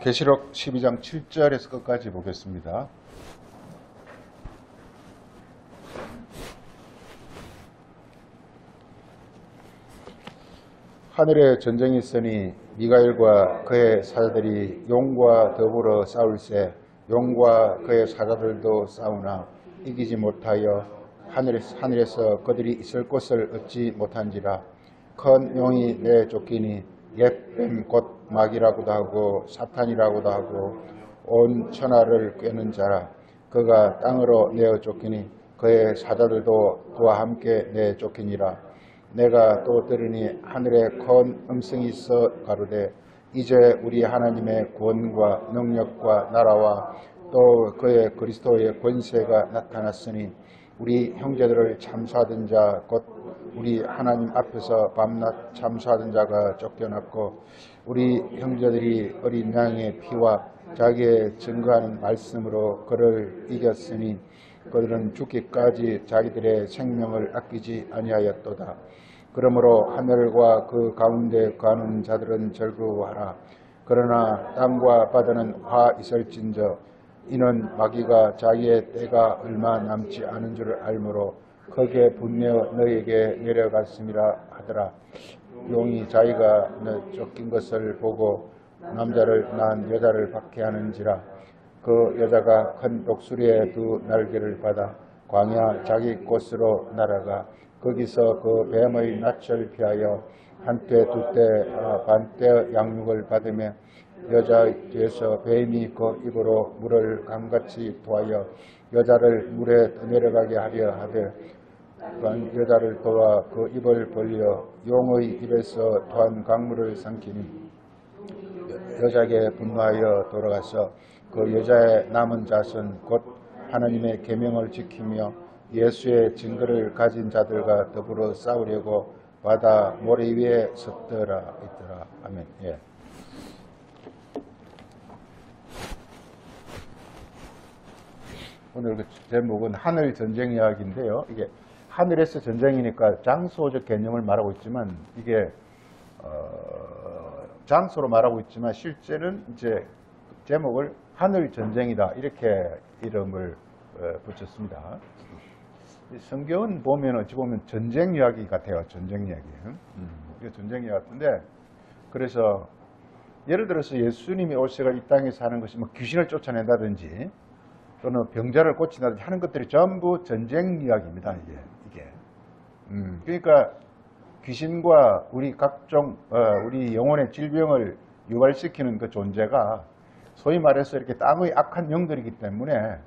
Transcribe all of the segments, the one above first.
계시록 12장 7절에서 끝까지 보겠습니다. 하늘에 전쟁이 있으니 미가엘과 그의 사자들이 용과 더불어 싸울세 용과 그의 사자들도 싸우나 이기지 못하여 하늘에서 그들이 있을 곳을 얻지 못한지라. 큰 용이 내쫓기니 옛뱀 곧 마귀라고도 하고 사탄이라고도 하고 온 천하를 꿰는 자라. 그가 땅으로 내어 쫓기니 그의 사자들도 그와 함께 내쫓기니라. 내가 또 들으니 하늘에 큰 음성이 있어 가로되 이제 우리 하나님의 구원과 능력과 나라와 또 그의 그리스도의 권세가 나타났으니 우리 형제들을 참수하던 자 곧 우리 하나님 앞에서 밤낮 참수하던 자가 쫓겨났고 우리 형제들이 어린 양의 피와 자기의 증거하는 말씀으로 그를 이겼으니 그들은 죽기까지 자기들의 생명을 아끼지 아니하였도다. 그러므로 하늘과 그 가운데 가는 자들은 즐거워하라. 그러나 땅과 바다는 화 있을진저 이는 마귀가 자기의 때가 얼마 남지 않은 줄 알므로 거기에 분명 너에게 내려갔음이라 하더라. 용이 자기가 쫓긴 것을 보고 남자를 낳은 여자를 박해하는지라. 그 여자가 큰 독수리의 두 날개를 받아 광야 자기 곳으로 날아가 거기서 그 뱀의 낯을 피하여 한때 두때 반때 양육을 받으며 여자 뒤에서 뱀이 그 입으로 물을 강같이 토하여 여자를 물에 내려가게 하려 하되 여자를 도와 그 입을 벌려 용의 입에서 토한 강물을 삼키니 여자에게 분노하여 돌아가서 그 여자의 남은 자손 곧 하나님의 계명을 지키며 예수의 증거를 가진 자들과 더불어 싸우려고 바다 모래 위에 섰더라 있더라. 아멘. 예. 오늘 그 제목은 하늘 전쟁 이야기인데요. 이게 하늘에서 전쟁이니까 장소적 개념을 말하고 있지만 이게 장소로 말하고 있지만 실제는 이제 제목을 하늘 전쟁이다 이렇게 이름을 붙였습니다. 성경은 보면 어찌 보면 전쟁 이야기 같아요. 전쟁 이야기. 이게 전쟁 이야기 같은데 그래서 예를 들어서 예수님이 오셔가 이 땅에 사는 것이 뭐 귀신을 쫓아낸다든지 또는 병자를 고친다든지 하는 것들이 전부 전쟁 이야기입니다. 이게. 그러니까 귀신과 우리 각종 우리 영혼의 질병을 유발시키는 그 존재가 소위 말해서 이렇게 땅의 악한 영들이기 때문에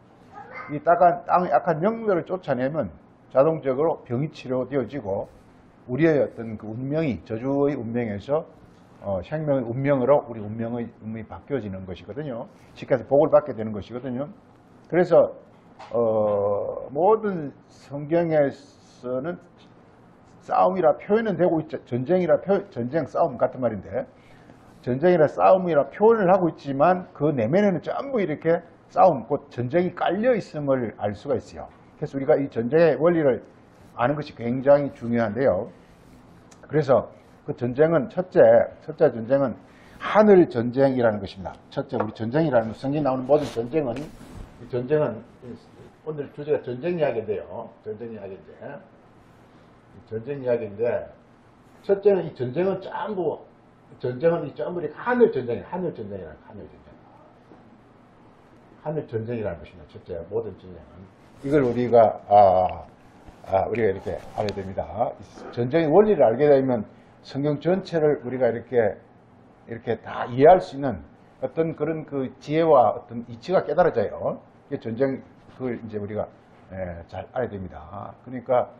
이 땅의 악한 영들을 쫓아내면 자동적으로 병이 치료되어지고 우리의 어떤 그 운명이 저주의 운명에서 생명의 운명으로 우리 운명이 바뀌어지는 것이거든요. 쉽게 해서 복을 받게 되는 것이거든요. 그래서 모든 성경에서는 싸움이라 표현은 되고 있죠. 전쟁 싸움 같은 말인데 전쟁이라 싸움이라 표현을 하고 있지만 그 내면에는 전부 이렇게 싸움, 곧 전쟁이 깔려 있음을 알 수가 있어요. 그래서 우리가 이 전쟁의 원리를 아는 것이 굉장히 중요한데요. 그래서 그 전쟁은 첫째 전쟁은 하늘 전쟁이라는 것입니다. 첫째 우리 전쟁이라는 성경에 나오는 모든 전쟁은 오늘 주제가 전쟁 이야기인데요. 전쟁 이야기인데 첫째는 이 전쟁은 전부 하늘 전쟁이라는 것입니다. 첫째, 모든 전쟁은. 이걸 우리가 이렇게 알아야 됩니다. 전쟁의 원리를 알게 되면 성경 전체를 우리가 이렇게 다 이해할 수 있는 어떤 그런 그 지혜와 어떤 이치가 깨달아져요. 이게 그걸 이제 우리가 잘 알아야 됩니다. 그러니까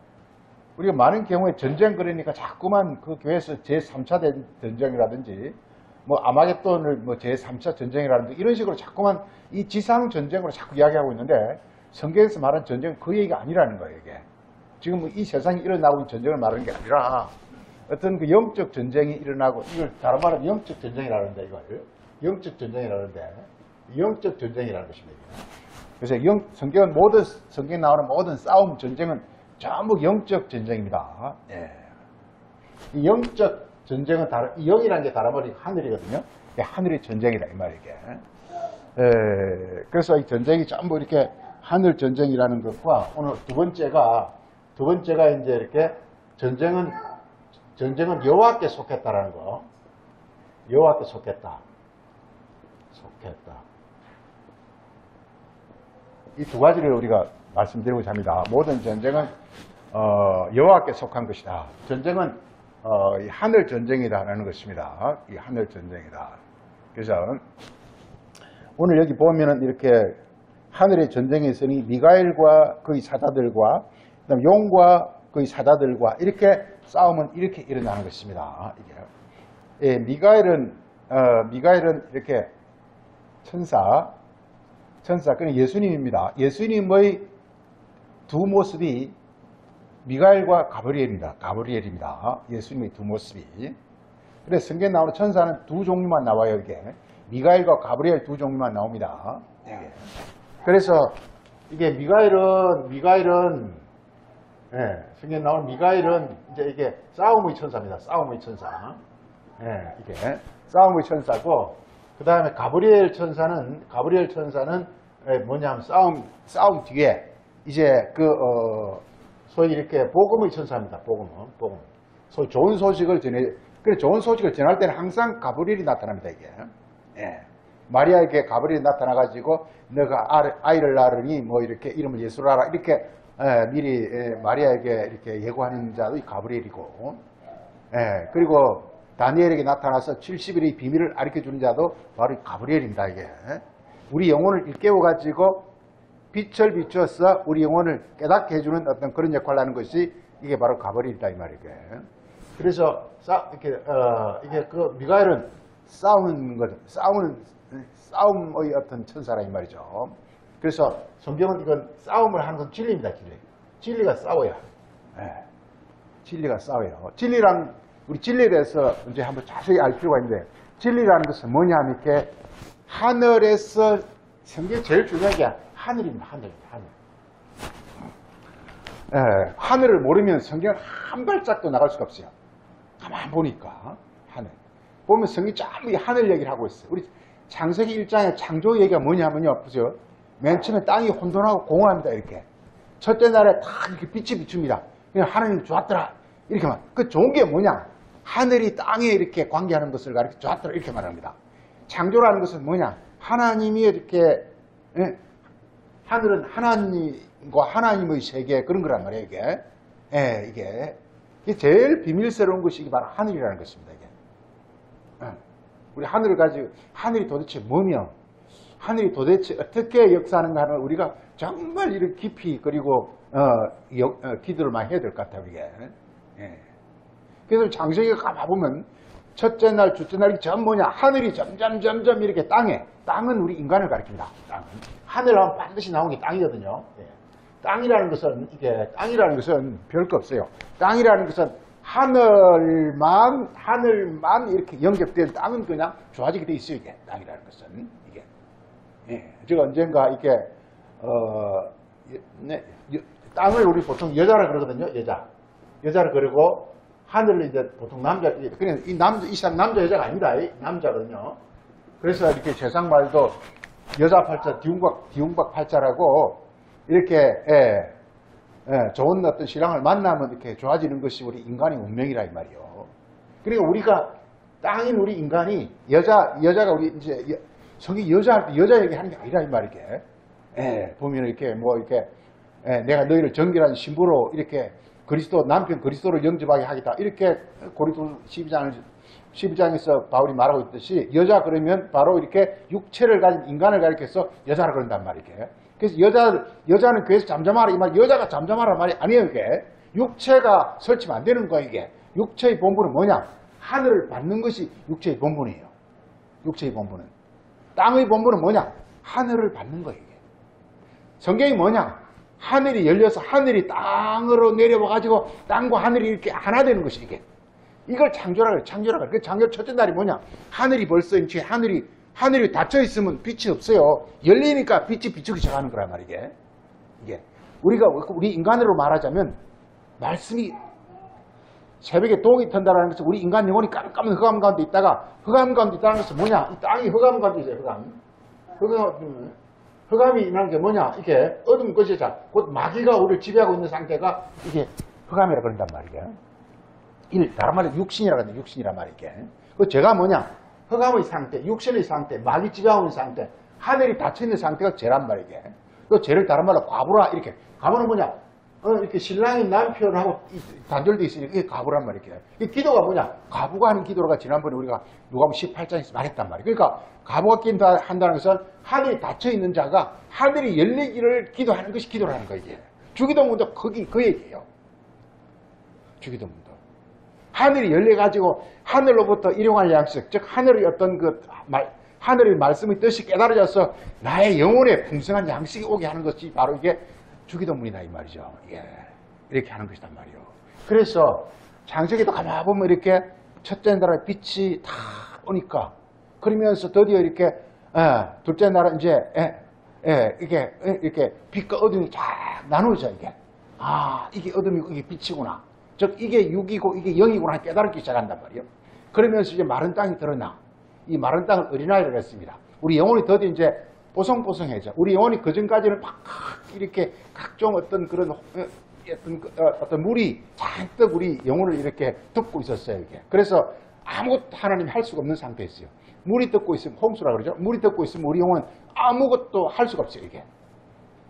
우리가 많은 경우에 전쟁 그러니까 자꾸만 그 교회에서 제3차 전쟁이라든지 뭐 아마겟돈을 뭐 제3차 전쟁이라든지 이런 식으로 자꾸만 이 지상 전쟁으로 자꾸 이야기하고 있는데 성경에서 말하는 전쟁은 그 얘기가 아니라는 거예요. 이게 지금 이 세상에 일어나고 있는 전쟁을 말하는 게 아니라 어떤 그 영적 전쟁이 일어나고 이걸 다른 말하면 영적 전쟁이라는데 이걸 영적 전쟁이라는 것입니다. 그래서 성경에 나오는 모든 싸움 전쟁은 전부 영적 전쟁입니다. 예. 이 영적 전쟁은 이 영이라는 게 다른 말이 하늘이거든요. 하늘의 전쟁이다 이 말이게. 그래서 이 전쟁이 전부 이렇게 하늘 전쟁이라는 것과 오늘 두 번째가 이제 이렇게 전쟁은 여호와께 속했다라는 거. 여호와께 속했다. 이 두 가지를 우리가 말씀드리고자 합니다. 모든 전쟁은 여호와께 속한 것이다. 전쟁은 이 하늘 전쟁이다라는 것입니다. 이 하늘 전쟁이다. 그래서 오늘 여기 보면은 이렇게 하늘의 전쟁에 있으니 미가엘과 그의 사자들과 그다음 용과 그의 사자들과 이렇게 싸움은 이렇게 일어나는 것입니다. 이게 미가엘은 이렇게 천사 그는 예수님입니다. 예수님의 두 모습이 미가엘과 가브리엘입니다. 예수님의 두 모습이. 그래서 성경에 나오는 천사는 두 종류만 나와요. 이게 미가엘과 가브리엘 두 종류만 나옵니다. 그래서 이게 미가엘은 성경에 나오는 미가엘은 이제 이게 싸움의 천사입니다. 싸움의 천사. 이게 싸움의 천사고, 그 다음에 가브리엘 천사는 뭐냐면 싸움 뒤에 이제 소위 이렇게 복음의 천사입니다. 복음. 소위 좋은 소식을 좋은 소식을 전할 때는 항상 가브리엘이 나타납니다. 이게. 마리아에게 가브리엘이 나타나가지고 너가 아이를 낳으니 뭐 이렇게 이름을 예수로 하라 이렇게 미리 마리아에게 이렇게 예고하는 자도 가브리엘이고, 그리고 다니엘에게 나타나서 70일의 비밀을 가르쳐주는 자도 바로 가브리엘입니다. 이게 우리 영혼을 일깨워가지고 빛을 비추어서 우리 영혼을 깨닫게 해주는 어떤 그런 역할을 하는 것이 이게 바로 가브리엘이다 이 말이게. 그래서 이게 그 미가엘은 싸움의 어떤 천사라 이 말이죠. 그래서 성경은 이건 싸움을 하는 건 진리입니다. 진리가 싸워야. 진리가 싸워요. 우리 진리에 대해서 이제 한번 자세히 알 필요가 있는데, 진리라는 것은 뭐냐 하면 이렇게 하늘에서 성경 제일 중요한 게 하늘입니다. 하늘을 모르면 성경은 한 발짝도 나갈 수가 없어요. 가만 보니까 하늘. 보면 성경이 전부 하늘 얘기를 하고 있어요. 우리 창세기 1장의 창조 얘기가 뭐냐면요. 보세요. 맨 처음에 땅이 혼돈하고 공허합니다. 이렇게. 첫째 날에 다 이렇게 빛이 비춥니다. 그냥 하나님 좋았더라. 이렇게만. 그 좋은 게 뭐냐? 하늘이 땅에 이렇게 관계하는 것을 가리켜 좋았더라. 이렇게 말합니다. 창조라는 것은 뭐냐? 하나님이 이렇게, 하늘은 하나님과 하나님의 세계 그런 거란 말이에요. 이게 제일 비밀스러운 것이 바로 하늘이라는 것입니다. 이게. 우리 하늘을 가지고, 하늘이 도대체 뭐며, 하늘이 도대체 어떻게 역사하는가 하는 우리가 정말 이렇게 깊이 그리고 기도를 많이 해야 될 것 같아요. 이게. 그래서 창세기가 가보면 첫째 날, 둘째 날이 전 뭐냐, 하늘이 점점 이렇게 땅은 우리 인간을 가리킵니다. 땅은. 하늘 하면 반드시 나오는 게 땅이거든요. 땅이라는 것은 별거 없어요. 땅이라는 것은 하늘만 이렇게 연결된 땅은 그냥 좋아지게 돼 있어요. 이게 땅이라는 것은 이게. 제가 언젠가 이렇게 땅을 우리 보통 여자라 그러거든요. 여자를 그리고 하늘을 이제 보통 남자, 그냥 이 사람 남자 여자가 아닙니다. 남자거든요. 그래서 이렇게 세상 말도 여자 팔자 디웅박 팔자라고 이렇게 좋은 어떤 신랑을 만나면 이렇게 좋아지는 것이 우리 인간의 운명이라 이 말이요. 그러니까 우리가 땅인 우리 인간이 여자가 우리 이제 성이 여자 얘기하는 게 아니라 이 말이게. 보면 이렇게 뭐 이렇게 내가 너희를 정결한 신부로 이렇게 남편 그리스도를 영접하게 하겠다. 이렇게 고린도 12장에서 바울이 말하고 있듯이 여자 그러면 바로 이렇게 육체를 가진 인간을 가리켜서 여자라 그런단 말이게. 그래서 여자는 교회에서 잠잠하라 이 말, 여자가 잠잠하라 말이 아니에요. 이게 육체가 설치면 안 되는 거야. 이게 육체의 본분은 뭐냐? 하늘을 받는 것이 육체의 본분이에요. 육체의 본분은. 땅의 본분은 뭐냐? 하늘을 받는 거예요. 이게. 성경이 뭐냐? 하늘이 열려서 하늘이 땅으로 내려와가지고 땅과 하늘이 이렇게 하나 되는 것이 이게. 이걸 창조라 그래. 그 창조 첫째 날이 뭐냐? 하늘이 벌써 이제 하늘이 닫혀 있으면 빛이 없어요. 열리니까 빛이 비추기 시작하는 거란 말이게. 이게 우리 인간으로 말하자면 말씀이 새벽에 독이 턴다는 것은 우리 인간 영혼이 깜깜한 흑암 가운데 있다가 흑암 가운데 있다는 것은 뭐냐? 이 땅이 흑암 가운데 있어요. 흑암이라는 게 뭐냐? 이게 어둠 것이자 곧 마귀가 우리를 지배하고 있는 상태가 이게 흑암이라 그런단 말이에요. 다른 말로 육신이라 그러는데 육신이란 말이게. 그 제가 뭐냐? 흑암의 상태, 육신의 상태, 마귀 지배하고 있는 상태, 하늘이 닫혀 있는 상태가 죄란 말이게. 그 죄를 다른 말로 과부라 이렇게. 과부는 뭐냐? 이렇게 신랑이 남편하고 단절되어 있으니까 이게 과부란 말이게. 이 기도가 뭐냐? 과부가 하는 기도가 지난번에 우리가 누가복음 18장에서 말했단 말이에요. 그러니까 과부가 기도한다는 것은 하늘이 닫혀 있는 자가 하늘이 열리기를 기도하는 것이 기도라는 거예요. 이게. 주기도문도 그 얘기예요. 주기도문도. 하늘이 열려가지고 하늘로부터 일용할 양식, 즉 하늘의 어떤 하늘의 말씀의 뜻이 깨달아져서 나의 영혼에 풍성한 양식이 오게 하는 것이 바로 이게 주기도문이다 이 말이죠. 예. 이렇게 하는 것이단 말이에요. 그래서 창세기도 가만 보면 이렇게 첫째 날에 빛이 다 오니까 그러면서 드디어 이렇게 둘째 날은 이제 이렇게 빛과 어둠이 쫙 나누어져 이게. 이게 어둠이고 이게 빛이구나. 즉 이게 육이고 이게 영이구나 깨달기 시작한단 말이에요. 그러면서 이제 마른 땅이 드러나. 이 마른 땅을 어린아이라고 했습니다. 우리 영혼이 더디 이제 뽀송뽀송해져. 우리 영혼이 그전까지는 막 이렇게 각종 어떤 그런 어떤 물이 잔뜩 우리 영혼을 이렇게 덮고 있었어요. 이게. 그래서 아무것도 하나님이 할 수가 없는 상태였어요. 물이 덮고 있으면 홍수라 그러죠. 물이 덮고 있으면 우리 영혼은 아무것도 할 수가 없어요. 이게.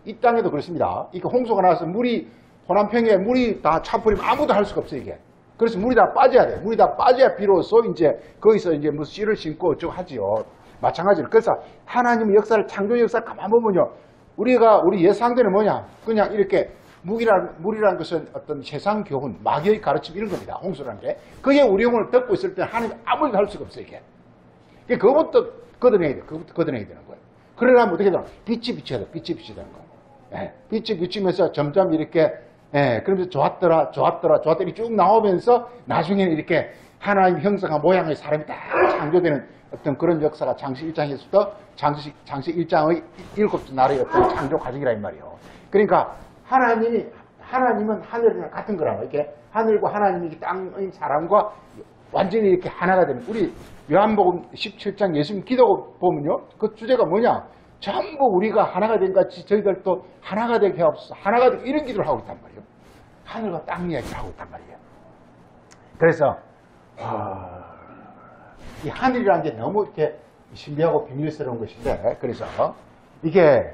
이 땅에도 그렇습니다. 이게 홍수가 나와서 호남평에 물이 다 차버리면 아무도 할 수가 없어요. 이게. 그래서 물이 다 빠져야 돼. 물이 다 빠져야 비로소 이제 거기서 이제 뭐 씨를 심고 어쩌고 하지요. 마찬가지로. 그래서 하나님의 역사를, 창조 역사를 가만 보면요. 우리 예상되는 뭐냐? 그냥 이렇게 물이라는 것은 어떤 세상 교훈, 마귀의 가르침 이런 겁니다. 홍수라는 게. 그게 우리 영혼을 덮고 있을 때 하나님 아무것도 할 수가 없어요. 이게. 그것부터 걷어내야 돼. 그것부터 걷어내야 되는 거예요. 그러려면 어떻게 되나? 빛이 비쳐야 돼. 빛이 비치는 거예요. 빛이 비치면서 점점 이렇게 그러면서 좋았더라 이렇게 쭉 나오면서 나중에는 이렇게 하나님 형상과 모양의 사람이 다 창조되는 어떤 그런 역사가 창세 1장에서부터 창세 1장의 7째 날의 어떤 창조 과정이라 이 말이에요. 그러니까 하나님은 하늘이랑 같은 거라고. 이렇게 하늘과 하나님이 땅의 사람과 완전히 이렇게 하나가 되는. 우리 요한복음 17장 예수님 기도 보면요. 그 주제가 뭐냐? 전부 우리가 하나가 된 같이 저희들도 하나가 되게 하옵소서. 하나가 되게 이런 기도를 하고 있단 말이에요. 하늘과 땅 이야기를 하고 있단 말이에요. 그래서 이 하늘이라는 게 너무 이렇게 신비하고 비밀스러운 것인데, 그래서 이게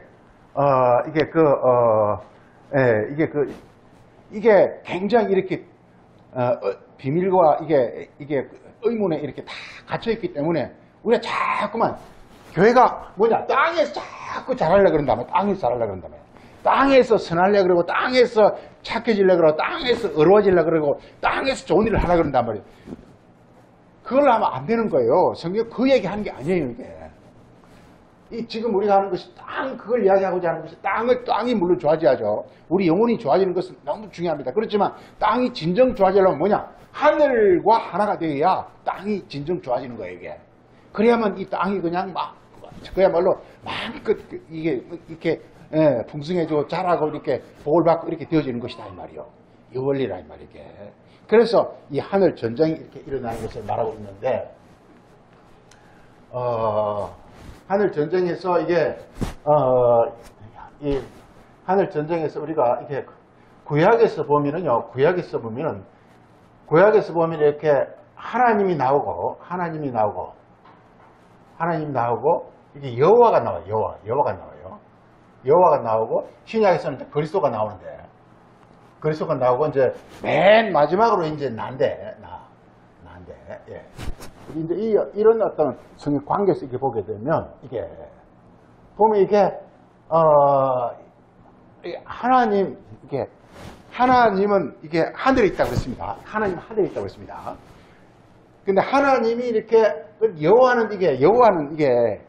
굉장히 이렇게 비밀과 이게 의문에 이렇게 다 갇혀 있기 때문에 우리가 자꾸만 교회가 뭐냐? 땅에서 자꾸 잘하려고 그런다면, 땅에서 잘하려고 그런다면, 땅에서 선하려고 그러고, 땅에서 착해지려고 그러고, 땅에서 어려워지려고 그러고, 땅에서 좋은 일을 하려고 그런단 말이에요. 그걸 하면 안 되는 거예요. 성경 그 얘기 하는 게 아니에요, 이게. 지금 우리가 하는 것이 그걸 이야기하고자 하는 것이 땅이 물론 좋아져야죠. 우리 영혼이 좋아지는 것은 너무 중요합니다. 그렇지만 땅이 진정 좋아지려면 뭐냐? 하늘과 하나가 되어야 땅이 진정 좋아지는 거예요, 이게. 그래야만 이 땅이 그야말로 마음껏 이게 이렇게 풍성해지고 자라고 이렇게 복을 받고 이렇게 되어지는 것이다 이 말이요. 이 원리라 이 말이게. 그래서 이 하늘 전쟁이 이렇게 일어나는 것을 말하고 있는데, 하늘 전쟁에서 이 하늘 전쟁에서 우리가 이렇게 구약에서 보면은 이렇게 하나님이 나오고 이게 여호와가 나와요. 여호와가 나와요. 여호와가 나오고 신약에서는 이제 그리스도가 나오는데, 그리스도가 나오고 이제 맨 마지막으로 이제 나인데. 예. 이제 이런 어떤 성의 관계에서 이렇게 보게 되면 보면 하나님은 하늘에 있다고 했습니다. 하나님은 하늘에 있다고 했습니다. 근데 하나님이 이렇게 여호와는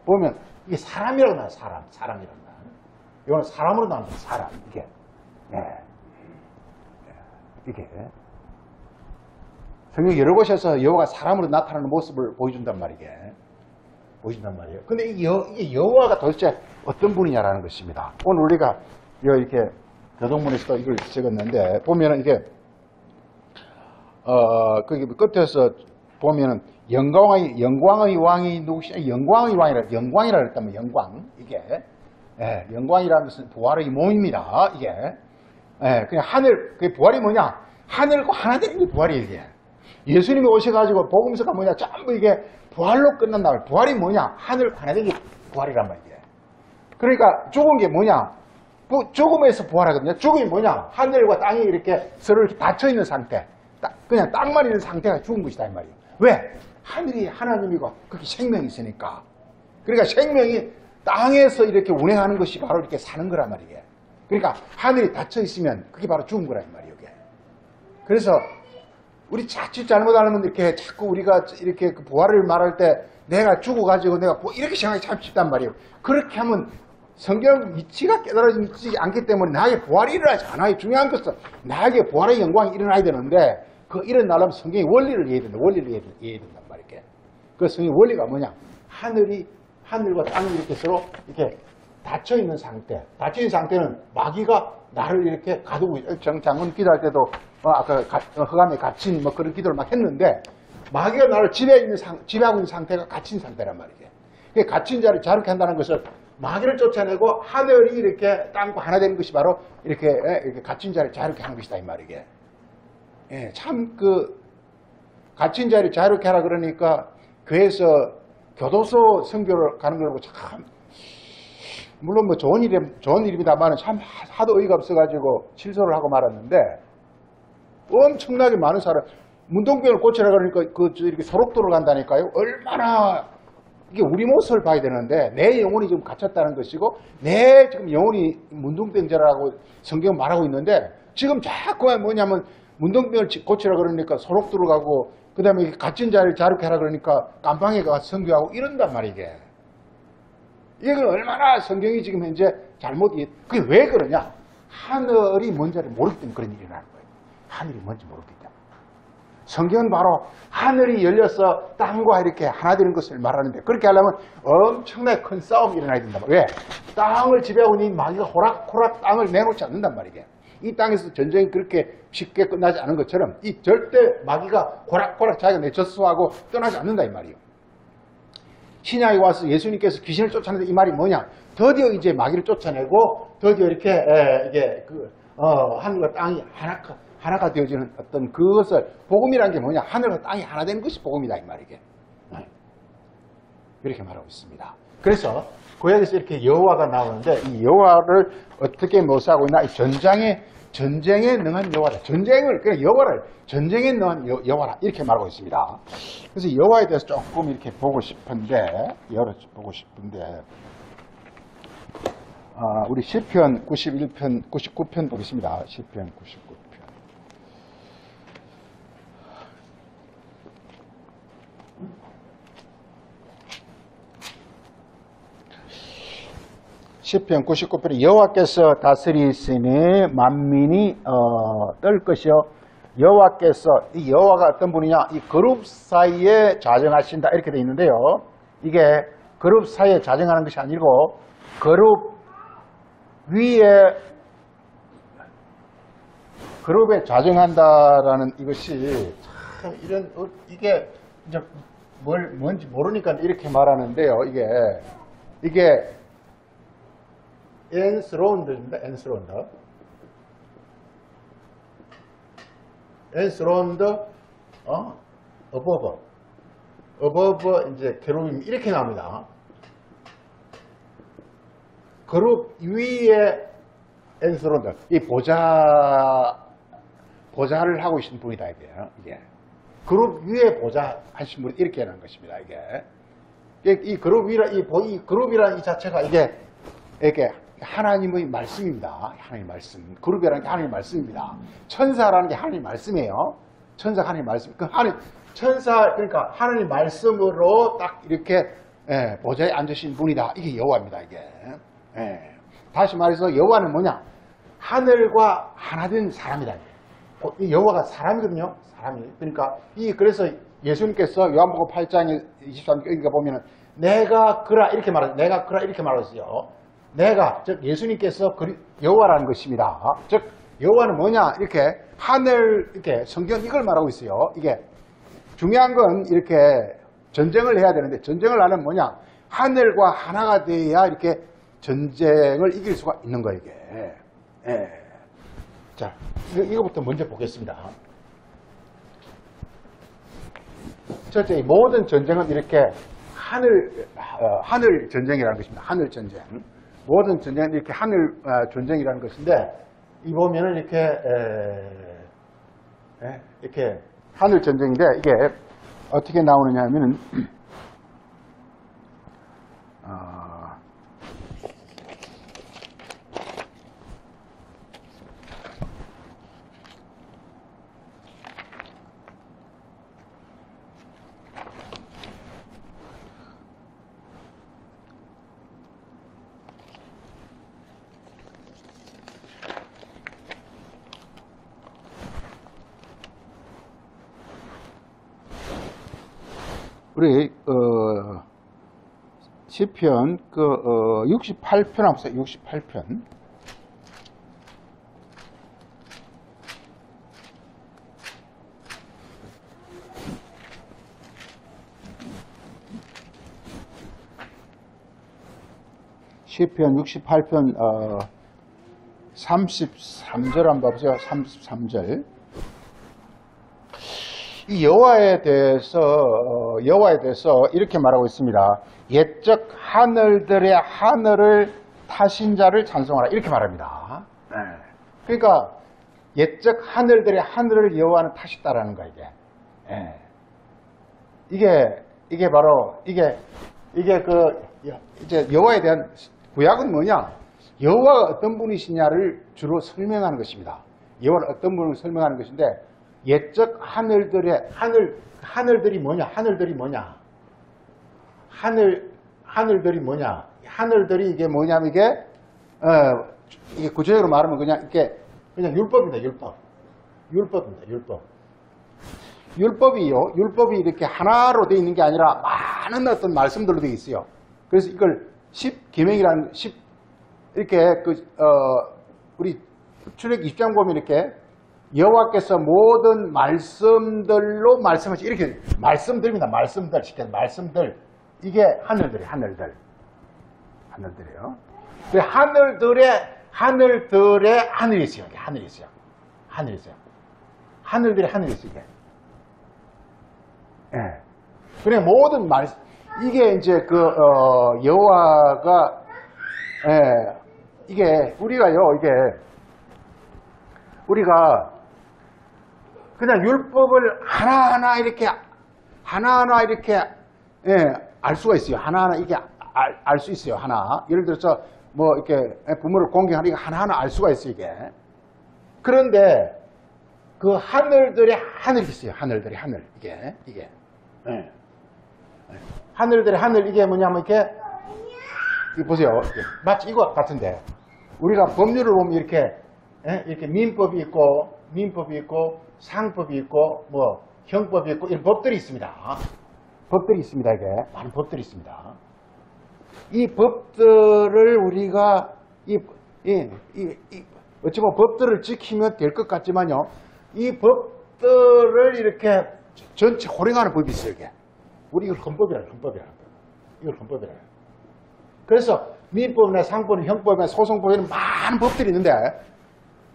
보면 이게 사람이라고 나와요. 사람이라고 나와요. 이거는 사람으로 나옵니다. 사람 이게. 성경 여러 곳에서 여호와가 사람으로 나타나는 모습을 보여준단 말이에요. 근데 이게 여호와가 도대체 어떤 분이냐라는 것입니다. 오늘 우리가 이렇게 교동문에서도 이걸 적었는데 보면은 거기 끝에서 보면은 영광의 왕이 누구시냐? 영광의 왕이라, 영광이라 그랬다면 영광. 이게, 예, 영광이라는 것은 부활의 몸입니다. 이게. 예, 그냥 하늘, 그게 부활이 뭐냐? 하늘과 하나 되는 게 부활이에요, 이게. 예수님이 오셔가지고 복음서가 뭐냐? 전부 이게 부활로 끝난다 말이에요. 부활이 뭐냐? 하늘과 하나 되는 게 부활이란 말이에요. 그러니까 죽은 게 뭐냐? 죽음에서 부활하거든요. 죽음이 뭐냐? 하늘과 땅이 이렇게 서로 이렇게 닫혀있는 상태. 그냥 땅만 있는 상태가 죽은 것이다, 이 말이에요. 왜? 하늘이 하나님이고, 그게 생명이 있으니까. 그러니까 생명이 땅에서 이렇게 운행하는 것이 바로 이렇게 사는 거란 말이에요. 그러니까 하늘이 닫혀있으면 그게 바로 죽은 거란 말이에요, 이게. 그래서 우리 자칫 잘못하면 이렇게 자꾸 우리가 이렇게 그 부활을 말할 때 내가 죽어가지고 내가 이렇게 생각이 참 쉽단 말이에요. 그렇게 하면 성경 위치가 깨달아지지 않기 때문에 나에게 부활이 일어나지 않아요. 중요한 것은 나에게 부활의 영광이 일어나야 되는데 그 일어나려면 성경의 원리를 이해해야 된다. 원리를 이해해야 된단 말이에요. 그 성경의 원리가 뭐냐? 하늘과 땅이 이렇게 서로 이렇게 닫혀있는 상태. 닫혀있는 상태는 마귀가 나를 이렇게 가두고, 장군 기도할 때도 아까 흑암에 갇힌 뭐 그런 기도를 막 했는데 마귀가 나를 지배하고 있는 상태가 갇힌 상태란 말이에요. 그 갇힌 자를 자유케 한다는 것은 마귀를 쫓아내고 하늘이 이렇게 땅과 하나 되는 것이 바로 이렇게 갇힌 자를 자유케 하는 것이다, 이 말이에요. 예, 참 갇힌 자를 자유케 하라 그러니까 교회에서 교도소 선교를 가는 걸 보고 참, 물론 뭐 좋은 일입니다만 참 하도 어이가 없어가지고 취소를 하고 말았는데 엄청나게 많은 사람, 문동병을 고치라 그러니까 이렇게 소록도로 간다니까요. 얼마나, 이게 우리 모습을 봐야 되는데 내 영혼이 지금 갇혔다는 것이고 내 지금 영혼이 문둥병자라고 성경 말하고 있는데 지금 자꾸만 뭐냐면 문둥병을 고치라 그러니까 소록도로 가고 그 다음에 갇힌 자를 자유케 하라 그러니까 깜방에 가서 선교하고 이런단 말이에요. 이게 얼마나 성경이 지금 현재 그게 왜 그러냐? 하늘이 뭔지를 모르기 때문에 그런 일이 일어나는 거예요. 하늘이 뭔지 모르기 때문에. 성경은 바로 하늘이 열려서 땅과 이렇게 하나 되는 것을 말하는데 그렇게 하려면 엄청나게 큰 싸움이 일어나야 된단 말이에요. 왜? 땅을 지배하고 있는 마귀가 호락호락 땅을 내놓지 않는단 말이에요. 이 땅에서 전쟁이 그렇게 쉽게 끝나지 않은 것처럼 이 절대 마귀가 호락호락 자기가 내쳤수하고 떠나지 않는다, 이 말이에요. 신약에 와서 예수님께서 귀신을 쫓아내는데 이 말이 뭐냐? 드디어 이제 마귀를 쫓아내고 드디어 이렇게 하늘과 땅이 하나가 되어지는 어떤 그것을, 복음이라는 게 뭐냐? 하늘과 땅이 하나 되는 것이 복음이다, 이 말이게. 이렇게 말하고 있습니다. 그래서 구약에서 이렇게 여호와가 나오는데 이 여호와를 어떻게 묘사하고 있나? 전쟁에 능한 여호와라. 그냥 여호와를 전쟁에 능한 여호와라. 이렇게 말하고 있습니다. 그래서 여호와에 대해서 조금 이렇게 보고 싶은데, 우리 시편 91편, 99편 보겠습니다. 시편 99편. 시편 99편에 여호와께서 다스리시니 만민이 떨 것이요. 여호와께서, 이 여호와가 어떤 분이냐? 이 그룹 사이에 자정하신다 이렇게 되어 있는데요. 이게 그룹 사이에 자정하는 것이 아니고 그룹에 자정한다라는 이것이 참 이게 이제 뭔지 모르니까 이렇게 말하는데요. 이게 enthrone드입니다. enthroned above 이제 keruim 이렇게 나옵니다. 그룹 위에 enthroned, 이 보좌를 하고 계신 분이다, 이게. 그룹 위에 보좌 하신 분이 이렇게 하는 것입니다, 이게. 이 그룹이라는 이 자체가 이게 하나님의 말씀입니다. 하나님의 말씀. 그룹이라는 게 하나님의 말씀입니다. 천사라는 게 하나님의 말씀이에요. 천사가 하나님의 말씀. 그러니까 하나님의 말씀으로 딱 이렇게 보좌에 앉으신 분이다. 이게 여호와입니다, 이게. 다시 말해서 여호와는 뭐냐? 하늘과 하나 된 사람이다. 여호와가 사람이거든요. 그러니까 그래서 예수님께서 요한복음 8장 23절 보면은 내가 그라 이렇게 말했어요. 즉 예수님께서 여호와라는 것입니다. 즉 여호와는 뭐냐? 이렇게 하늘, 이렇게 성경 이걸 말하고 있어요. 이게 중요한 건 이렇게 전쟁을 해야 되는데 전쟁을 하는 뭐냐? 하늘과 하나가 돼야 이렇게 전쟁을 이길 수가 있는 거예요, 이게. 예. 자, 이거부터 먼저 보겠습니다. 첫째, 모든 전쟁은 이렇게 하늘 전쟁이라는 것입니다. 하늘 전쟁. 모든 전쟁은 이렇게 하늘 전쟁이라는 것인데, 이 보면은 이렇게 하늘 전쟁인데, 이게 어떻게 나오느냐 하면은, 우리 시편 68편 한번 보세요. 68편. 시편 68편 33절 한번 봐보세요. 33절. 이 여호와에 대해서 이렇게 말하고 있습니다. 옛적 하늘들의 하늘을 타신 자를 찬송하라, 이렇게 말합니다. 그러니까 옛적 하늘들의 하늘을 여호와는 타셨다라는 거야, 이게. 이게 바로 이제 여호와에 대한 구약은 뭐냐? 여호와가 어떤 분이시냐를 주로 설명하는 것입니다. 여호와는 어떤 분을 설명하는 것인데, 옛적 하늘들이 뭐냐? 하늘들이 뭐냐? 하늘들이 이게 뭐냐면 이게 구체적으로 말하면 그냥 율법입니다. 율법이 이렇게 하나로 되어 있는 게 아니라 많은 어떤 말씀들로 되어 있어요. 그래서 이걸 10계명이라는 이렇게 우리 출애굽 20장 보면 이렇게 여호와께서 모든 말씀들로 말씀하시, 이렇게 말씀들입니다. 말씀들 이게 하늘들이에요. 하늘들의 하늘이 있어요. 하늘이 있어요. 하늘들의 하늘이 있어요. 이게. 그래 모든 이게 이제 여호와가 이게 우리가 그냥 율법을 하나하나 이렇게 알 수가 있어요. 하나하나 이게 알 수 있어요. 하나. 예를 들어서 뭐 이렇게 부모를 공경하는 게 하나하나 알 수가 있어요, 이게. 그런데 그 하늘들의 하늘이 있어요. 하늘들의 하늘. 이게. 하늘들의 하늘, 이게 뭐냐면 이거 보세요. 마치 이거 같은데 우리가 법률을 보면 이렇게 민법이 있고 상법이 있고 뭐 형법이 있고 이런 법들이 있습니다. 이게 많은 법들이 있습니다. 이 법들을 우리가 어찌 보면 법들을 지키면 될 것 같지만요, 이 법들을 이렇게 전체 호령하는 법이 있어요. 이게 우리 이걸 헌법이라는 이걸 헌법이라는. 그래서 민법이나 상법이나 형법이나 소송법에는 많은 법들이 있는데,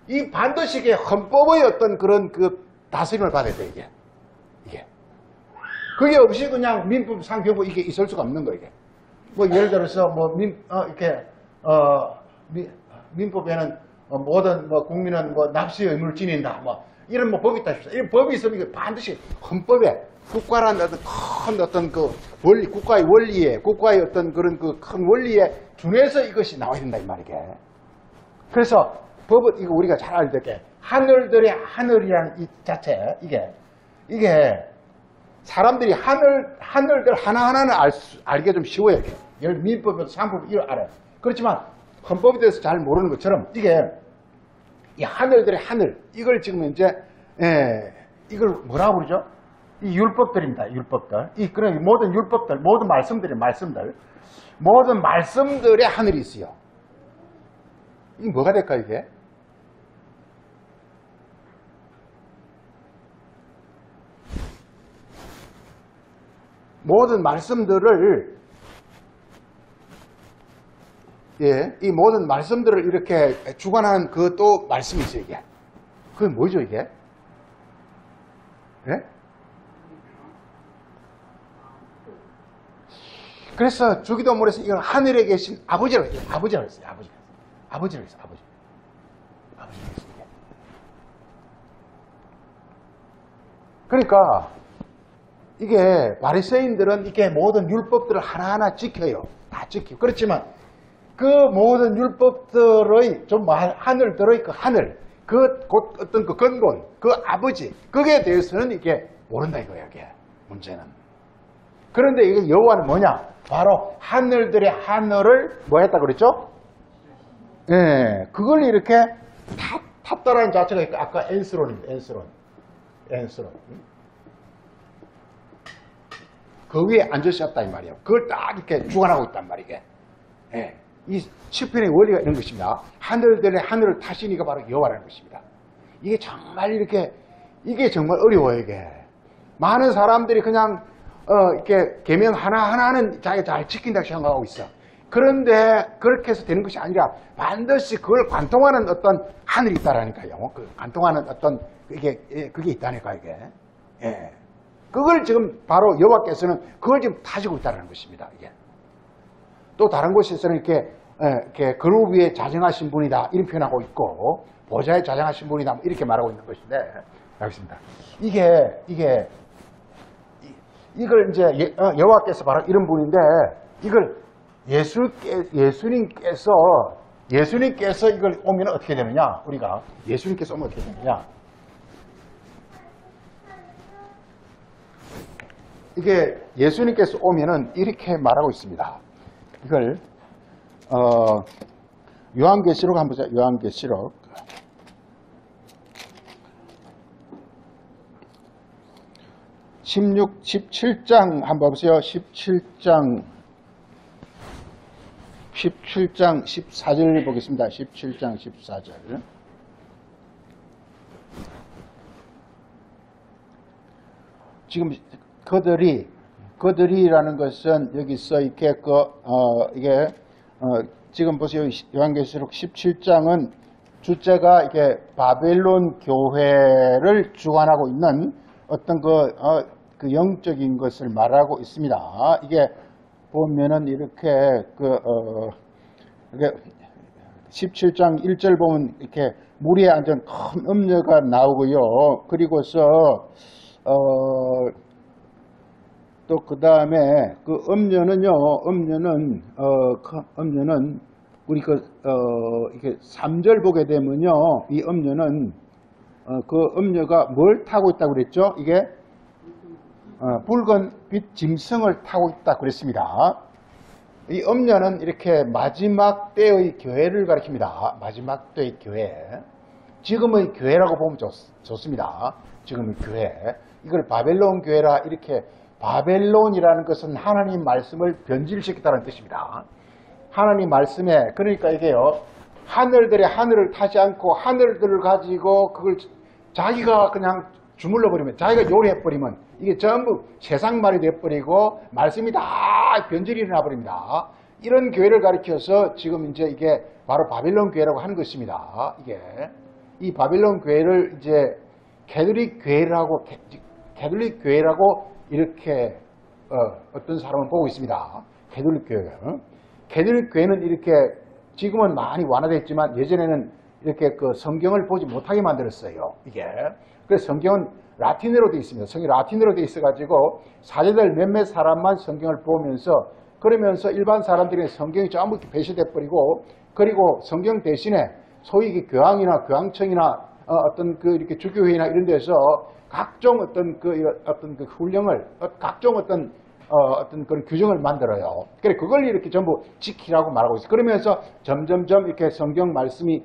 이 반드시 이게 헌법의 어떤 그런 다스림을 받아야 돼, 이게. 그게 없이 그냥 민법, 상법이 이게 있을 수가 없는 거예요, 이게. 뭐, 예를 들어서, 민법에는 모든 국민은 납세 의무를 지닌다, 이런 법이 있다 싶습니다. 이런 법이 있으면 이게 반드시 헌법에 국가라는 어떤 큰 원리, 국가의 원리에, 국가의 어떤 그런 큰 원리에 준해서 이것이 나와야 된다, 이 말이게. 그래서 법은 이거 우리가 잘 알게 될 게, 하늘들의 하늘이라는 이 자체, 이게 사람들이 하늘들 하나하나는 알게 좀 쉬워요. 예를 들어 민법에도 상법도 이걸 알아요. 그렇지만 헌법에 대해서 잘 모르는 것처럼 이게 이 하늘들의 하늘, 이걸 지금 이제 이걸 뭐라고 그러죠? 이 율법들입니다. 율법들. 그런 모든 율법들, 모든 말씀들의 모든 말씀들의 하늘이 있어요. 이게 뭐가 될까, 이게? 모든 말씀들을 이 모든 말씀들을 이렇게 주관하는 그 또 말씀이 있어요, 이게. 그게 뭐죠, 이게? 예? 그래서 주기도문에서 이건 하늘에 계신 아버지라고 했어요. 아버지라고 했어요. 아버지라고 했어요. 아버지라고 했어요. 그러니까 이게 바리새인들은 이게 모든 율법들을 하나하나 지켜요. 다 지키고. 그렇지만 그 모든 율법들의 좀 하늘들의 그 하늘, 그 곧 어떤 그 근본, 그 아버지, 그게 대해서는 이게 모른다 이거예요. 이게 문제는. 그런데 이게 여호와는 뭐냐? 바로 하늘들의 하늘을 뭐 했다 그랬죠? 예, 그걸 이렇게 탑다라는 자체가 있고, 아까 엔스론입니다. 엔스론. 그 위에 앉으셨다 이 말이에요. 그걸 딱 이렇게 주관하고 있단 말이에요. 예. 이 시편의 원리가 이런 것입니다. 하늘들의 하늘을 타시니가 바로 여호와라는 것입니다. 이게 정말 이게 정말 어려워요, 이게. 많은 사람들이 그냥, 이렇게 계명 하나하나는 자기가 잘 지킨다고 생각하고 있어. 그런데 그렇게 해서 되는 것이 아니라 반드시 그걸 관통하는 어떤 하늘이 있다라니까요. 그 관통하는 어떤, 그게 있다니까, 이게. 예. 그걸 지금 바로 여호와께서는 그걸 지금 타시고 있다는 것입니다, 이게. 또 다른 곳에서는 이렇게 그룹 위에 자정하신 분이다 이런 표현하고 있고, 보좌에 자정하신 분이다 이렇게 말하고 있는 것인데, 알겠습니다. 이걸 이제 여호와께서 바로 이런 분인데, 이걸 예수님께서 이걸 오면 어떻게 되느냐? 우리가 예수님께서 오면 어떻게 되느냐? 이게 예수님께서 오면은 이렇게 말하고 있습니다. 이걸 요한계시록 한번 보자. 요한계시록 17장 한번 보세요. 17장 14절 보겠습니다. 17장 14절. 지금 그들이라는 것은 여기서 이렇게 지금 보세요. 요한계시록 17장은 주제가 이게 바벨론 교회를 주관하고 있는 어떤 그 영적인 것을 말하고 있습니다. 이게 보면은 이렇게 17장 1절 보면 이렇게 무리에 앉은 큰 음녀가 나오고요. 그리고서 또 그 다음에 그 음녀는 우리 이렇게 3절 보게 되면요, 이 음녀는 그 음녀가 뭘 타고 있다고 그랬죠? 이게 붉은 빛 짐승을 타고 있다 그랬습니다. 이 음녀는 이렇게 마지막 때의 교회를 가리킵니다. 마지막 때의 교회. 지금의 교회라고 보면 좋습니다. 지금의 교회. 이걸 바벨론 교회라 이렇게. 바벨론이라는 것은 하나님 말씀을 변질시켰다는 뜻입니다. 하나님 말씀에, 그러니까 이게요, 하늘들의 하늘을 타지 않고 하늘들을 가지고 그걸 자기가 그냥 주물러 버리면, 자기가 요리해 버리면 이게 전부 세상말이 돼버리고 말씀이 다 변질이 일어나 버립니다. 이런 교회를 가리켜서 지금 이제 이게 바로 바벨론 교회라고 하는 것입니다. 이게 이 바벨론 교회를 이제 캐톨릭 교회라고 이렇게 어떤 사람은 보고 있습니다. 캐톨릭 교회가. 캐톨릭 교회는 이렇게 지금은 많이 완화됐지만 예전에는 이렇게 그 성경을 보지 못하게 만들었어요. 이게. 그래서 성경은 라틴어로 되어 있습니다. 성경이 라틴어로 되어 있어가지고 사제들 몇몇 사람만 성경을 보면서, 그러면서 일반 사람들이 성경이 전부 배제돼 버리고, 그리고 성경 대신에 소위 교황이나 교황청이나 어떤 그 이렇게 주교회나 이런 데서 각종 어떤 그 훈령을, 각종 어떤 그런 규정을 만들어요. 그래, 그걸 이렇게 전부 지키라고 말하고 있어요. 그러면서 점점점 이렇게 성경 말씀이,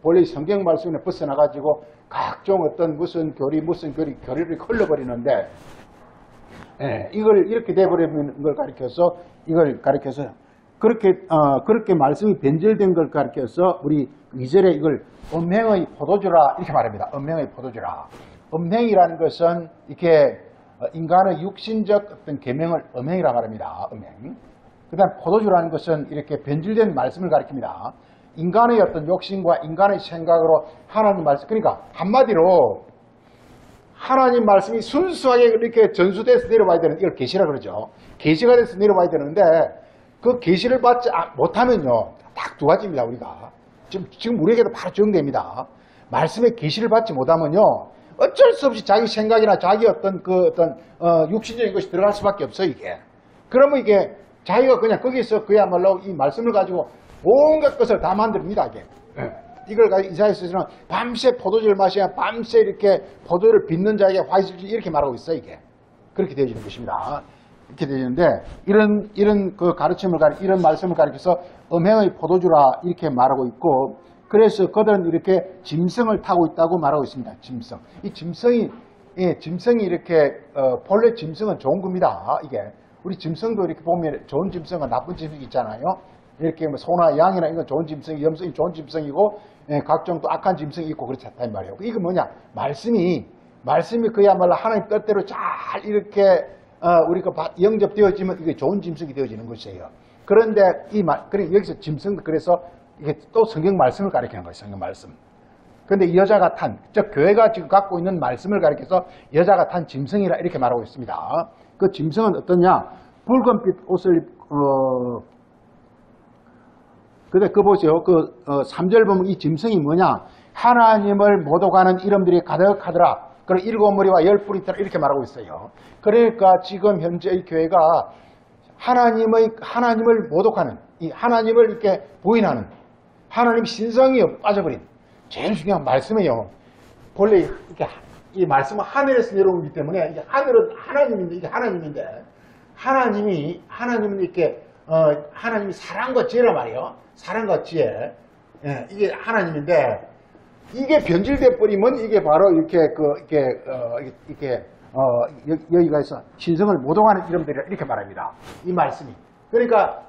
원래 성경 말씀에 벗어나가지고 각종 어떤 무슨 교리를 흘러버리는데, 이걸 이렇게 돼버리는 걸 가리켜서, 그렇게 말씀이 변질된 걸 가리켜서 우리 2절에 이걸 음행의 포도주라 이렇게 말합니다. 음행의 포도주라. 음행이라는 것은 이렇게 인간의 육신적 어떤 계명을 음행이라 말합니다. 음행. 그 다음 포도주라는 것은 이렇게 변질된 말씀을 가리킵니다. 인간의 어떤 욕심과 인간의 생각으로 하나님 말씀, 그러니까 한마디로 하나님 말씀이 순수하게 이렇게 전수돼서 내려와야 되는, 이걸 계시라 그러죠. 계시가 돼서 내려와야 되는데 그 계시를 받지 못하면요, 딱 두 가지입니다. 우리가 지금 우리에게도 바로 적용됩니다. 말씀의 계시를 받지 못하면요, 어쩔 수 없이 자기 생각이나 자기 어떤 육신적인 것이 들어갈 수밖에 없어요. 이게 그러면 이게 자기가 그냥 거기서 그야말로 이 말씀을 가지고 온갖 것을 다 만듭니다. 이게 이걸 가지고 이사야서는 밤새 포도주를 마셔야 밤새 이렇게 포도를 빚는 자에게 화이슬지 이렇게 말하고 있어요. 이게 그렇게 되어지는 것입니다. 이렇게 되어지는데 이런 그 가르침을 이런 말씀을 가리켜서 음행의 포도주라 이렇게 말하고 있고, 그래서 그들은 이렇게 짐승을 타고 있다고 말하고 있습니다. 짐승. 이 짐승이 이렇게 본래 짐승은 좋은 겁니다. 이게 우리 짐승도 이렇게 보면 좋은 짐승과 나쁜 짐승이 있잖아요. 이렇게 뭐 소나 양이나 이건 좋은 짐승이, 염소이 좋은 짐승이고, 각종 또 악한 짐승이 있고 그렇지 않단 말이에요. 이거 뭐냐? 말씀이 그야말로 하나님 뜻대로 잘 이렇게 우리가 영접되어지면 이게 좋은 짐승이 되어지는 것이에요. 그런데 그래 여기서 짐승, 그래서 이게 또 성경 말씀을 가리키는 거예요. 성경 말씀. 그런데 이 여자가 즉 교회가 지금 갖고 있는 말씀을 가리켜서 여자가 탄 짐승이라 이렇게 말하고 있습니다. 그 짐승은 어떠냐? 붉은빛 옷을 근데 그 보세요. 3절 보면 이 짐승이 뭐냐? 하나님을 모독하는 이름들이 가득하더라. 그리고 7무리와 10뿔이 있더라. 이렇게 말하고 있어요. 그러니까 지금 현재 이 교회가 하나님을 모독하는, 이 하나님을 이렇게 부인하는, 하나님 신성이 빠져버린 제일 중요한 말씀이에요. 본래 이렇게 이 말씀은 하늘에서 내려오기 때문에 이게 하늘은 하나님인데, 이게 하나님은 이렇게 하나님이 사랑과 지혜란 말이에요. 사랑과 지혜. 예, 이게 하나님인데, 이게 변질돼 버리면 이게 바로 여기가 있어 신성을 모독하는 이름들이라 이렇게 말합니다. 이 말씀이. 그러니까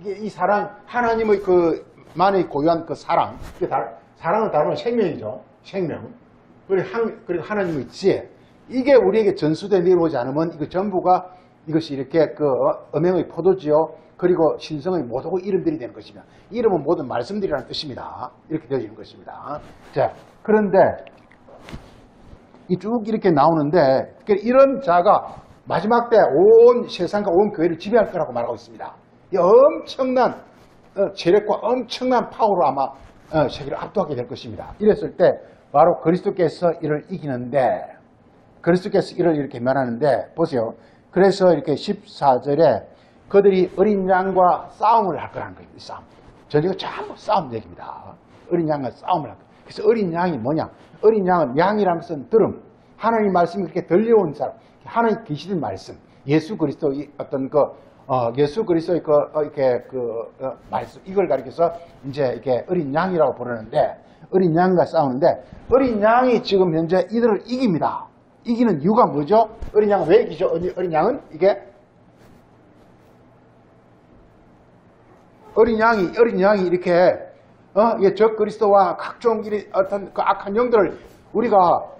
이 사랑, 하나님의 만에 고유한 그 사랑, 사랑을 다루면 생명이죠. 생명. 그리고 하나님의 지혜. 이게 우리에게 전수돼 내려오지 않으면 이거 전부가 이것이 이렇게 음행의 포도지요. 그리고 신성의 모독의 이름들이 되는 것입니다. 이름은 모든 말씀들이라는 뜻입니다. 이렇게 되어지는 것입니다. 자, 그런데 쭉 이렇게 나오는데, 이런 자가 마지막 때 온 세상과 온 교회를 지배할 거라고 말하고 있습니다. 이 엄청난 재력과 엄청난 파워로 아마 세계를 압도하게 될 것입니다. 이랬을 때 바로 그리스도께서 이를 이기는데, 그리스도께서 이를 이렇게 말하는데, 보세요. 그래서 이렇게 14절에 그들이 어린 양과 싸움을 할 거라는 거예요. 싸움. 전쟁은 전부 싸움 얘기입니다. 어린 양과 싸움을 할 거예요. 그래서 어린 양이 뭐냐? 어린 양은, 양이라는 것은 들음. 하나님 말씀이 그렇게 들려온 사람. 하나님 계시된 말씀. 예수 그리스도의 어떤 예수 그리스도의 말씀. 이걸 가리켜서 이제 이렇게 어린 양이라고 부르는데, 어린 양과 싸우는데, 어린 양이 지금 현재 이들을 이깁니다. 이기는 이유가 뭐죠? 어린 양은 왜 이기죠? 어린 양은 어린 양이 이렇게 적 그리스도와 각종 어떤 그 악한 영들을, 우리가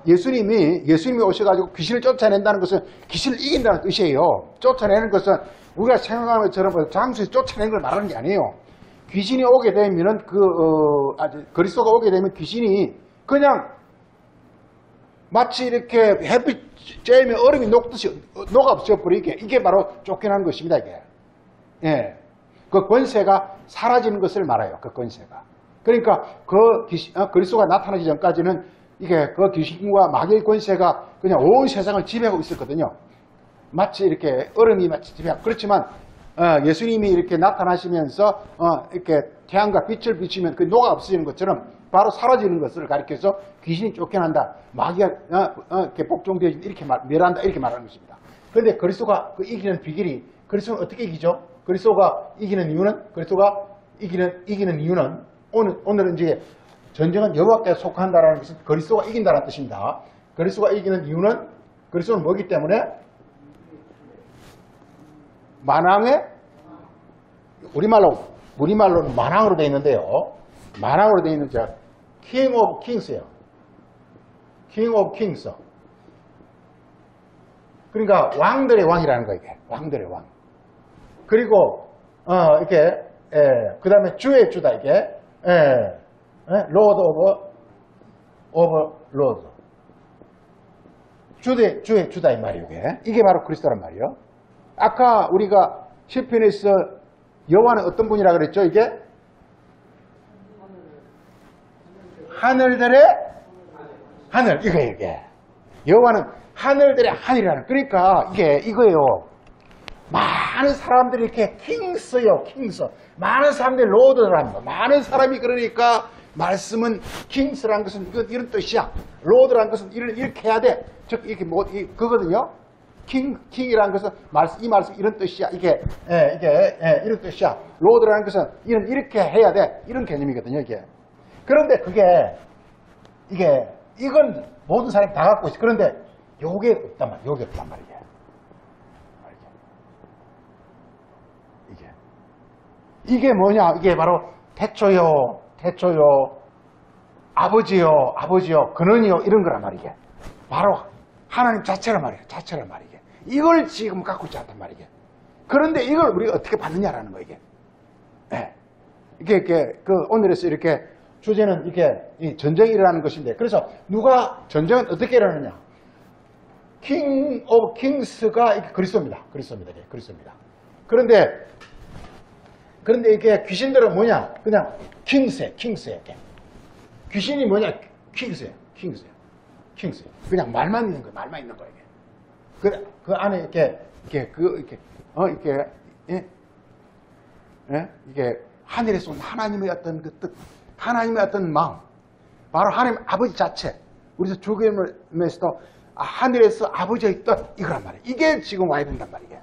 예수님이 오셔가지고 귀신을 쫓아낸다는 것은 귀신을 이긴다는 뜻이에요. 쫓아내는 것은 우리가 생각하는 것처럼 장수에서 쫓아내는 걸 말하는 게 아니에요. 귀신이 오게 되면은 그리스도가 오게 되면 귀신이 그냥 마치 이렇게 햇빛 쬐면 얼음이 녹듯이 녹아 없어버리게, 이게 바로 쫓겨나는 것입니다. 이게. 예. 그 권세가 사라지는 것을 말해요. 그 권세가. 그러니까 그리스도가 나타나기 전까지는 이게 그 귀신과 마귀의 권세가 그냥 온 세상을 지배하고 있었거든요. 마치 이렇게 얼음이 마치 지배하고. 그렇지만 예수님이 이렇게 나타나시면서 이렇게 태양과 빛을 비추면 그 녹아 없어지는 것처럼 바로 사라지는 것을 가리켜서 귀신이 쫓겨난다. 마귀가 이렇게 복종되어진다. 이렇게 멸한다. 이렇게 말하는 것입니다. 그런데 그리스도가 이기는 비결이, 그리스도는 어떻게 이기죠? 그리스도가 이기는 이유는 오늘은 이제 전쟁은 여호와께 속한다라는 것은 그리스도가 이긴다는 뜻입니다. 그리스도가 이기는 이유는, 그리스도는 뭐기 때문에? 만왕의, 우리말로는 만왕으로 되어 있는데요. 만왕으로 되어 있는 King of Kings예요. King of Kings. 그러니까 왕들의 왕이라는 거예요. 이게 왕들의 왕. 그리고 이렇게 그 다음에 주의 주다 이게 로드 오브 로드. 주의 주다 이 말이에요. 이게 바로 그리스도란 말이에요. 아까 우리가 시편에서 여호와는 어떤 분이라 그랬죠? 이게 하늘들의 하늘 이거예요. 이게 여호와는 하늘들의 하늘이라는. 그러니까 이게 이거예요. 많은 사람들이 이렇게 킹스요, 킹스. 많은 사람들이 로드라는 거. 많은 사람이 그러니까 말씀은 킹스라는 것은 이런 뜻이야. 로드라는 것은 이렇게 해야 돼. 즉 이렇게 뭐 그거든요. 킹이라는 것은 이 말씀 이런 뜻이야. 이게 이런 뜻이야. 로드라는 것은 이렇게 해야 돼. 이런 개념이거든요. 이게. 그런데 이건 모든 사람이 다 갖고 있어. 그런데 요게 없단 말이야. 요게 없단 말이야. 이게 뭐냐? 이게 바로 태초요, 아버지요, 근원이요, 이런 거란 말이게. 바로 하나님 자체란 말이에요. 자체란 말이게. 이걸 지금 갖고 있지 않단 말이게. 그런데 이걸 우리가 어떻게 받느냐라는 거, 이게. 네. 이게 오늘에서 이렇게 주제는 이렇게 전쟁이 일어나는 것인데, 그래서 누가 전쟁은 어떻게 일어나느냐? 킹 오브 킹스가 이게 그리스도입니다. 그리스도입니다. 그런데 이게 귀신들은 뭐냐? 그냥 킹스예요. 귀신이 뭐냐? 킹스예요. 그냥 말만 있는 거예요. 이게. 그 안에 이게 하늘에서 온 하나님의 어떤 그 뜻, 하나님의 어떤 마음, 바로 하나님 아버지 자체. 우리서 주님에서도 하늘에서 아버지의 뜻 이거란 말이에요. 이게 지금 와야 된단 말이에요.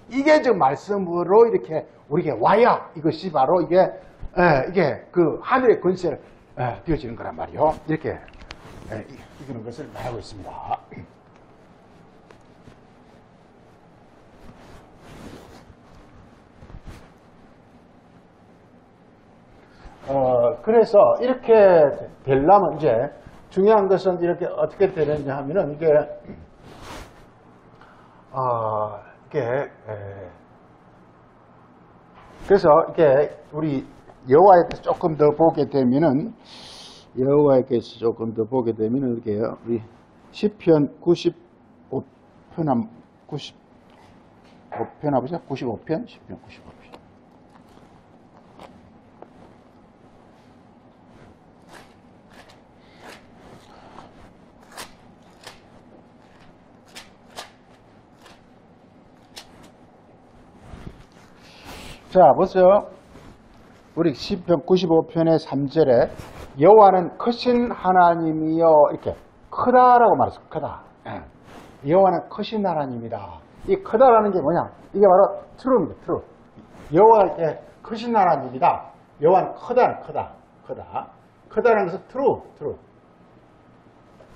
이게 지금 말씀으로 이렇게 우리에게 와야 이것이 바로 이게 그 하늘의 권세를 띄워지는 거란 말이요. 이렇게 이기는 것을 말하고 있습니다. 그래서 이렇게 되려면 이제 중요한 것은 이렇게 어떻게 되느냐 하면은 이게 그래서 이게 우리 여호와에게서 조금 더 보게 되면은 이게 우리 시편 95편 95편 하보자. 95편 시편 95편. 자, 보세요. 우리 시편 95편의 3절에 여호와는 크신 하나님이여 이렇게 크다라고 말했어요. 크다. 여호와는 크신 하나님이다. 이 크다라는 게 뭐냐? 이게 바로 트루입니다. 트루. 여호와가 이렇게 크신 하나님이다. 여호와는 크다는 것은 트루.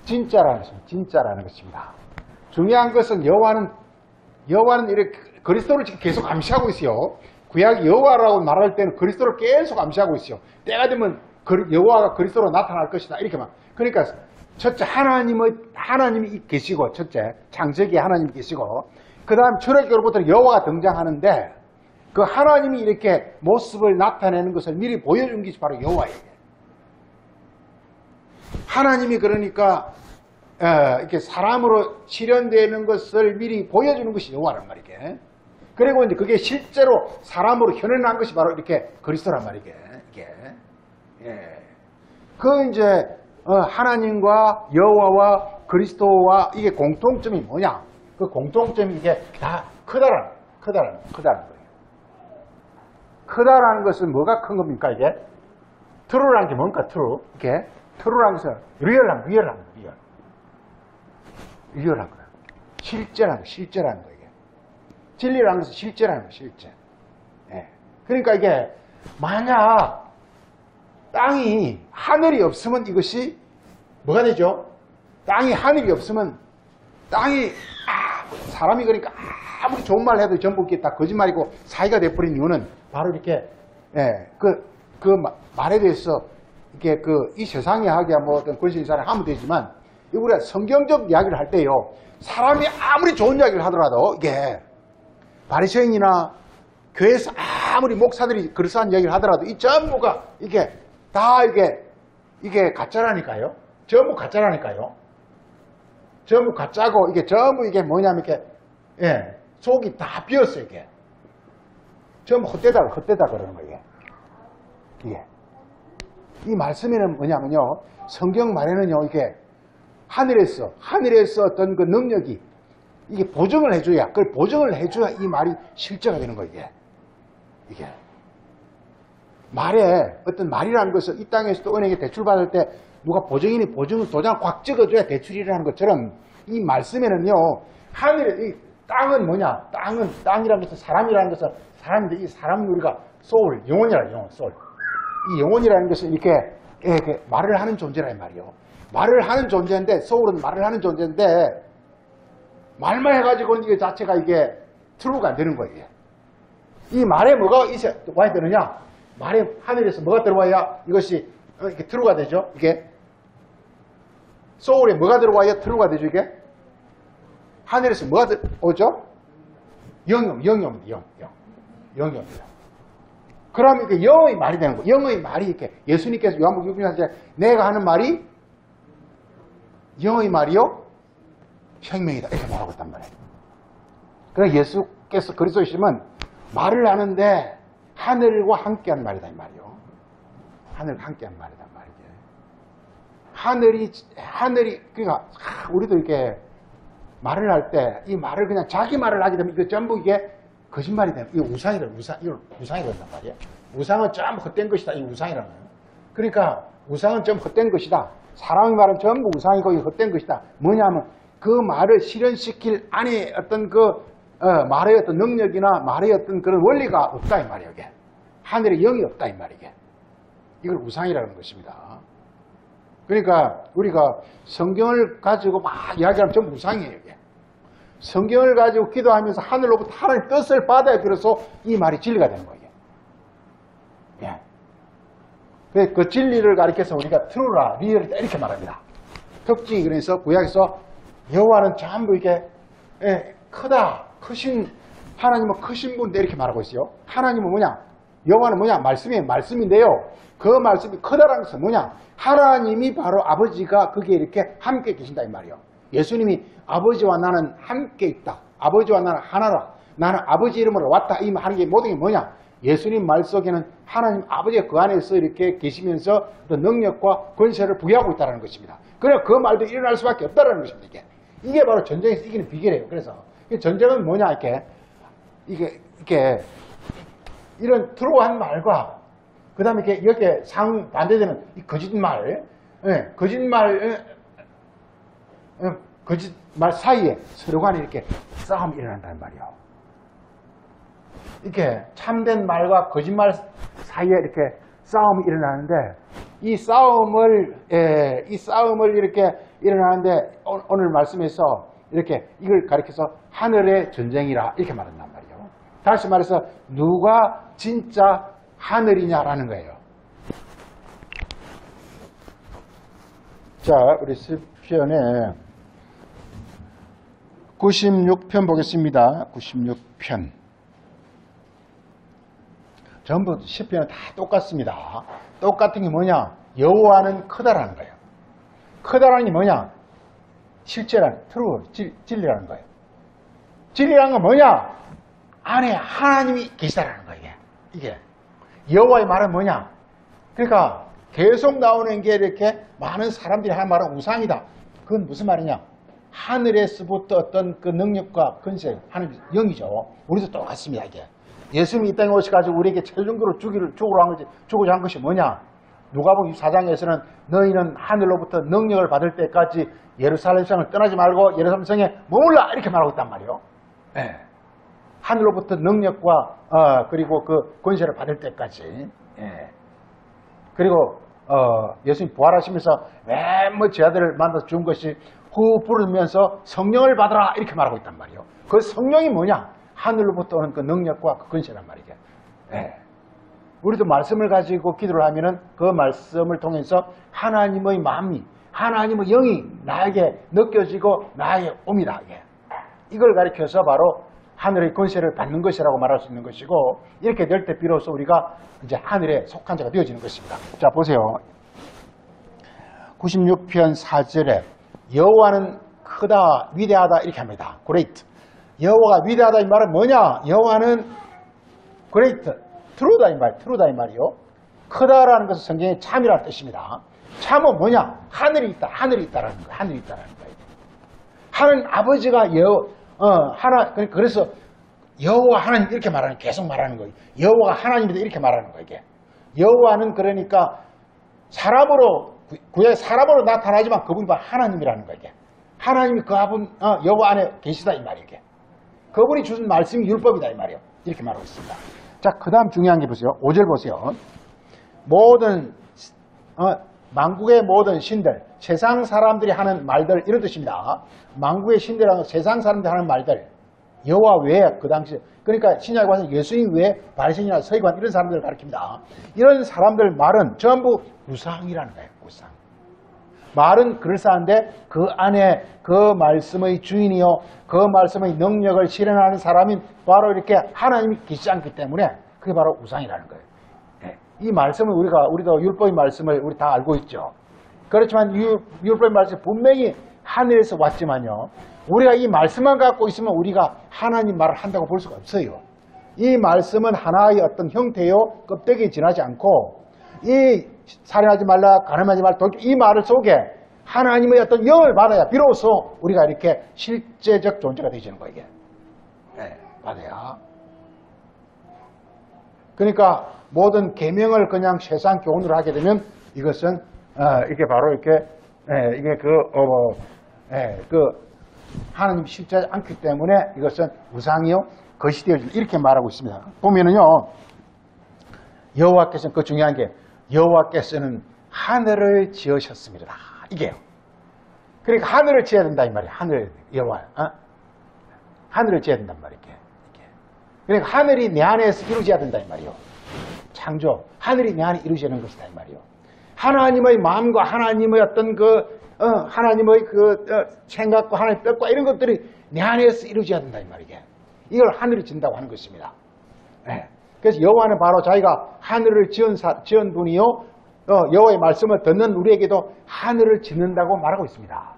진짜라는 것입니다. 중요한 것은 여호와는 이렇게 그리스도를 지금 계속 암시하고 있어요. 구약 여호와라고 말할 때는 그리스도를 계속 암시하고 있어요. 때가 되면 여호와가 그리스도로 나타날 것이다. 이렇게만. 그러니까 첫째 하나님이 계시고, 첫째 창세기에 하나님이 계시고, 그 다음 출애굽으로부터 여호와가 등장하는데 그 하나님이 이렇게 모습을 나타내는 것을 미리 보여준 것이 바로 여호와예요. 하나님이 그러니까 이렇게 사람으로 실현되는 것을 미리 보여주는 것이 여호와란 말이게. 그리고 이제 그게 실제로 사람으로 현현한 것이 바로 이렇게 그리스도란 말이게. 그 이제 하나님과 여호와와 그리스도와 이게 공통점이 뭐냐? 그 공통점이 이게 다 크다라는 거예요. 크다라는 것은 뭐가 큰 겁니까 이게? 트루라는 게 뭔가 트루? 이게 트루라는 것은 리얼한 거예요. 실제라는 거예요. 진리라는 것은 실제라는 거예요. 실제. 그러니까 이게 만약 땅이 하늘이 없으면 이것이 뭐가 되죠? 땅이 하늘이 없으면 사람이 그러니까 아무리 좋은 말 해도 전부 이게 다 거짓말이고 사기가 돼버린 이유는 바로 이렇게 그 말에 대해서 이게 이 세상에 하기야 뭐 어떤 권세 인사를 하면 되지만 우리가 성경적 이야기를 할 때요, 사람이 아무리 좋은 이야기를 하더라도 이게 바리새인이나 교회에서 아무리 목사들이 그럴싸한 이야기를 하더라도 이 전부가 이게 다 이게 가짜라니까요. 전부 가짜라니까요. 전부 가짜고 이게 전부 이게 뭐냐면 이게 속이 다 비었어요. 이게 전부 헛되다 그러는 거예요. 이게 이 말씀에는 뭐냐면요, 성경 말에는요, 이게 하늘에서 어떤 그 능력이 이게 보증을 해줘야, 그걸 보증을 해줘야 이 말이 실제가 되는 거예요. 이게 말에 어떤 말이라는 것을 이 땅에서도 은행에 대출 받을 때 누가 보증인이 도장을 꽉 찍어줘야 대출이라는 것처럼 이 말씀에는요, 하늘에 이 땅은 뭐냐? 땅이라는 것은 사람이라는 것은 사람인데, 이 사람은 우리가 소울, 영혼이라 영혼, 소울. 이 영혼이라는 것은 이렇게 말을 하는 존재란 말이요. 말을 하는 존재인데, 소울은 말을 하는 존재인데, 말만 해가지고는 이게 자체가 이게 트루가 안 되는 거예요. 이 말에 뭐가 와야 되느냐? 말에 하늘에서 뭐가 들어와야 이것이 이렇게 트루가 되죠? 이게 소울에 뭐가 들어와야 트루가 되죠? 이게 하늘에서 뭐가 오죠? 영입니다. 그럼 이게 영의 말이 되는 거예요. 영의 말이 이렇게 예수님께서 요한복음 6장에 내가 하는 말이 영의 말이요 생명이다 이렇게 말하고 있단 말이에요. 그래서 예수께서 그리스도이시면 말을 하는데 하늘과 함께한 말이다 이 말이요. 하늘과 함께한 말이다 말이죠. 하늘이 그러니까 우리도 이렇게 말을 할 때 이 말을 그냥 자기 말을 하게 되면 이거 전부 이게 거짓말이 되는, 이거 우상이란 말이에요. 우상은 전부 헛된 것이다. 이 우상이라는 거예요. 그러니까 우상은 전부 헛된 것이다. 사람의 말은 전부 우상이고 헛된 것이다. 뭐냐면 그 말을 실현시킬 안에 어떤 말의 어떤 능력이나 말의 어떤 그런 원리가 없다 이 말이에요. 이게. 하늘에 영이 없다 이 말이에요. 이걸 우상이라는 것입니다. 그러니까 우리가 성경을 가지고 막 이야기하면 전부 우상이에요. 이게. 성경을 가지고 기도하면서 하늘로부터 하나님의 뜻을 받아야 비로소 이 말이 진리가 되는 거예요. 예. 그 진리를 가리켜서 우리가 트루라, 리얼이다 이렇게 말합니다. 특징이 그래서 구약에서 여호와는 전부 이게 크다, 크신 하나님은 크신 분인데 이렇게 말하고 있어요. 하나님은 뭐냐? 여호와는 뭐냐? 말씀인데요. 그 말씀이 크다라는 것은 뭐냐? 하나님이 바로 아버지가 거기에 이렇게 함께 계신다 이 말이에요. 예수님이 아버지와 나는 함께 있다. 아버지와 나는 하나라. 나는 아버지 이름으로 왔다. 이 하는 게 모든 게 뭐냐? 예수님 말 속에는 하나님 아버지가 그 안에서 이렇게 계시면서 어떤 능력과 권세를 부여하고 있다는 것입니다. 그래 그 말도 일어날 수밖에 없다는 것입니다. 이게 바로 전쟁에서 이기는 비결이에요. 그래서 전쟁은 뭐냐? 이게 이런 트루한 말과 그 다음에 이렇게 상반대되는 이 거짓말 사이에 서로 간에 이렇게 싸움이 일어난다는 말이에요. 이렇게 참된 말과 거짓말 사이에 이렇게 싸움이 일어나는데 이 싸움을 이렇게 일어나는데 오늘 말씀에서 이렇게 이걸 가리켜서 하늘의 전쟁이라 이렇게 말한단 말이에요. 다시 말해서 누가 진짜 하늘이냐라는 거예요. 자, 우리 시편에 96편 보겠습니다. 96편. 전부 시편은 다 똑같습니다. 똑같은 게 뭐냐? 여호와는 크다라는 거예요. 크다라는 게 뭐냐? 실제라는, 진리라는 거예요. 진리라는 건 뭐냐? 안에 하나님이 계시다라는 거예요. 이게. 여호와의 말은 뭐냐? 그러니까 계속 나오는 게 이렇게 많은 사람들이 하는 말은 우상이다. 그건 무슨 말이냐? 하늘에서부터 어떤 그 능력과 권세, 하는 영이죠. 우리도 똑같습니다, 이게. 예수님이 이 땅에 오셔가지고 우리에게 최종적으로 주고자 한 것이 뭐냐? 누가복음 4장에서는 너희는 하늘로부터 능력을 받을 때까지 예루살렘 성을 떠나지 말고 예루살렘 성에 머물라! 이렇게 말하고 있단 말이에요. 네. 하늘로부터 능력과 그리고 그 권세를 받을 때까지. 네. 그리고 예수님 부활하시면서 맨 제 아들을 만나서 준 것이 후 부르면서 성령을 받아라 이렇게 말하고 있단 말이에요. 그 성령이 뭐냐? 하늘로부터 오는 그 능력과 그 권세란 말이죠. 네. 우리도 말씀을 가지고 기도를 하면은 그 말씀을 통해서 하나님의 마음이 하나님의 영이 나에게 느껴지고 나에게 옵니다. 이걸 가리켜서 바로 하늘의 권세를 받는 것이라고 말할 수 있는 것이고, 이렇게 될 때 비로소 우리가 이제 하늘에 속한 자가 되어지는 것입니다. 자, 보세요. 96편 4절에 여호와는 크다, 위대하다 이렇게 합니다. great. 여호와가 위대하다 이 말은 뭐냐? 여호와는 great, true다 이 말, true다 이 말이요. 크다라는 것은 성경에 참이라는 뜻입니다. 참은 뭐냐? 하늘이 있다, 하늘이 있다라는 거예요. 하늘이 있다라는 거예요. 하는 아버지가 그래서 여호와 하나님 이렇게 말하는, 계속 말하는 거예요. 여호와가 하나님이다 이렇게 말하는 거예요. 이게 여호와는 그러니까 사람으로 나타나지만 그분이 바로 하나님이라는 거예요. 이게 하나님이 여호와 안에 계시다 이 말이에요. 이게 그분이 주신 말씀이 율법이다 이 말이에요. 이렇게 말하고 있습니다. 자, 그 다음 중요한 게 보세요. 5절 보세요. 만국의 모든 신들, 세상 사람들이 하는 말들, 이런 뜻입니다. 만국의 신들이라는 세상 사람들이 하는 말들, 여호와 외에 그 당시, 그러니까 신약에 와서 예수님 외에 바리새인이나 서기관 이런 사람들을 가리킵니다. 이런 사람들 말은 전부 우상이라는 거예요. 우상. 말은 그럴싸한데 그 안에 그 말씀의 주인이요, 그 말씀의 능력을 실현하는 사람인 바로 이렇게 하나님이 계시지 않기 때문에 그게 바로 우상이라는 거예요. 이 말씀을 우리도 율법의 말씀을 우리 다 알고 있죠. 그렇지만 율법의 말씀이 분명히 하늘에서 왔지만요, 우리가 이 말씀만 갖고 있으면 우리가 하나님 말을 한다고 볼 수가 없어요. 이 말씀은 하나의 어떤 형태요, 껍데기에 지나지 않고, 이 살인하지 말라, 가늠하지 말라, 이 말 속에 하나님의 어떤 영을 받아야 비로소 우리가 이렇게 실제적 존재가 되시는 거예요. 이게. 받아야. 그러니까 모든 계명을 그냥 세상 교훈으로 하게 되면 이것은 이게 바로 이렇게 이게 하나님 실제 않기 때문에 이것은 우상이요 것이 되어진다 이렇게 말하고 있습니다. 보면은요, 여호와께서는 그 중요한 게 여호와께서는 하늘을 지으셨습니다. 이게요. 그러니까 하늘을 지어야 된다 이 말이에요. 여호와 하늘을 지어야 된단 말이에요. 그러니까 하늘이 내 안에서 이루어져야 된다 이 말이에요. 창조, 하늘이 내 안에 이루어지는 것이다 이 말이에요. 하나님의 마음과 하나님의 어떤 하나님의 생각과 하나님의 뜻과 이런 것들이 내 안에서 이루어져야 된다 이 말이에요. 이걸 하늘이 진다고 하는 것입니다. 그래서 여호와는 바로 자기가 하늘을 지은 분이요, 여호와의 말씀을 듣는 우리에게도 하늘을 짓는다고 말하고 있습니다.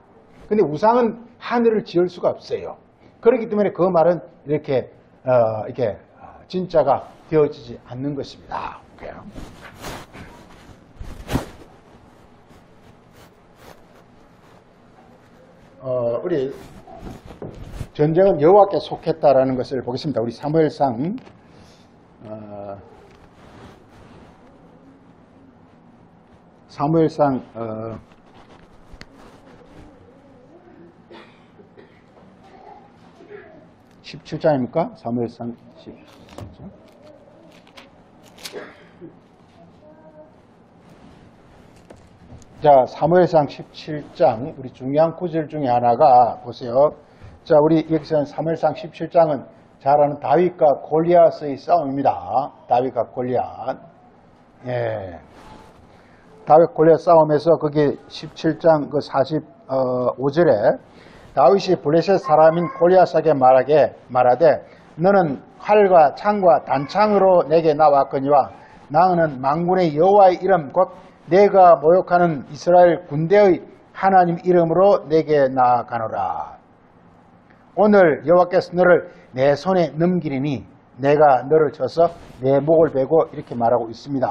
근데 우상은 하늘을 지을 수가 없어요. 그렇기 때문에 그 말은 이렇게 진짜가 되어지지 않는 것입니다. 우리 전쟁은 여호와께 속했다라는 것을 보겠습니다. 우리 사무엘상 17장입니까? 사무엘상 17장. 자, 사무엘상 17장, 우리 중요한 구절 중에 하나가, 보세요. 자, 우리 여기서는 사무엘상 17장은 잘 아는 다윗과 골리앗의 싸움입니다. 다윗과 골리앗. 다윗 골리앗 싸움에서 거기 17장 그 45절에 다윗이 블레셋 사람인 골리앗에게 말하되 너는 활과 창과 단창으로 내게 나왔거니와 나는 만군의 여호와의 이름 곧 내가 모욕하는 이스라엘 군대의 하나님 이름으로 내게 나아가노라. 오늘 여호와께서 너를 내 손에 넘기리니 내가 너를 쳐서 내 목을 베고 이렇게 말하고 있습니다.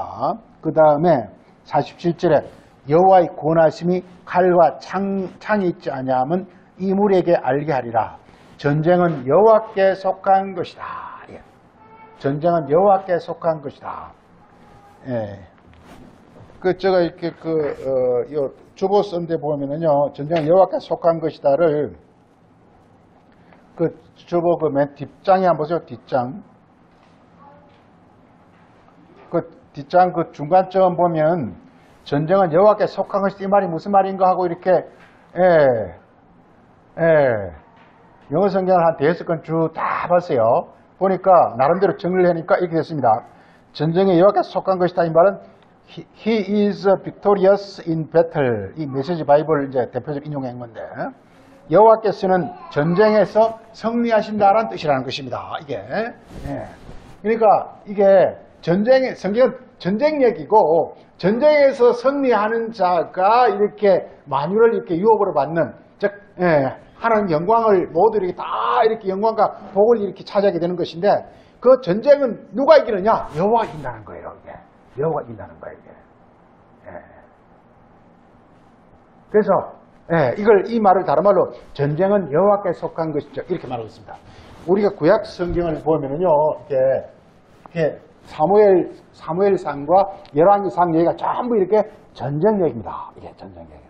그 다음에 47절에 여호와의 권하심이 칼과 창이 있지 아니하면 이물에게 알게 하리라. 전쟁은 여호와께 속한 것이다. 전쟁은 여호와께 속한 것이다. 제가 이렇게 주보 쓴데 보면은요, 전쟁은 여호와께 속한 것이다를 주보 맨 뒷장에 한번 보세요. 뒷장. 뒷장 중간점 보면 전쟁은 여호와께 속한 것이다. 이 말이 무슨 말인가 하고 이렇게 영어 성경을 한 5권 쭉 다 봤어요. 보니까 나름대로 정리를 하니까 이렇게 됐습니다. 전쟁에 여호와께 속한 것이다. 이 말은 He is victorious in battle. 이 메시지 바이블 이제 대표적으로 인용한 건데, 여호와께서는 전쟁에서 승리하신다라는 뜻이라는 것입니다. 이게. 예. 그러니까 이게 성경은 전쟁 얘기고, 전쟁에서 승리하는 자가 이렇게 만유를 이렇게 유업으로 받는, 즉, 하나님 영광을 모두 이렇게 다 이렇게 영광과 복을 이렇게 차지하게 되는 것인데, 그 전쟁은 누가 이기느냐? 여호와가 이긴다는 거예요, 이게. 여호와가 이긴다는 거예요, 이게. 그래서, 이 말을 다른 말로 전쟁은 여호와께 속한 것이죠. 이렇게 말하고 있습니다. 우리가 구약 성경을 보면은요, 이렇게 사무엘상과 열왕기상 얘기가 전부 이렇게 전쟁 얘기입니다. 이게 전쟁 얘기입니다.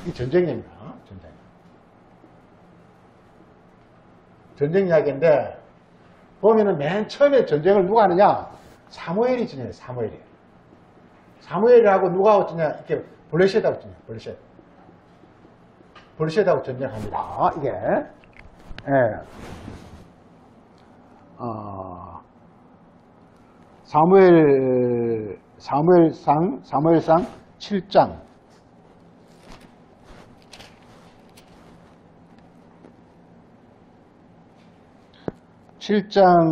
이 전쟁 얘기입니다. 전쟁 이야기인데, 보면은 맨 처음에 전쟁을 누가 하느냐? 사무엘이 지내요, 사무엘이. 사무엘하고 누가 하고 지냐? 이렇게 블레셋하고 지내요, 블레셋하고 전쟁합니다. 이게. 사무엘상 7장.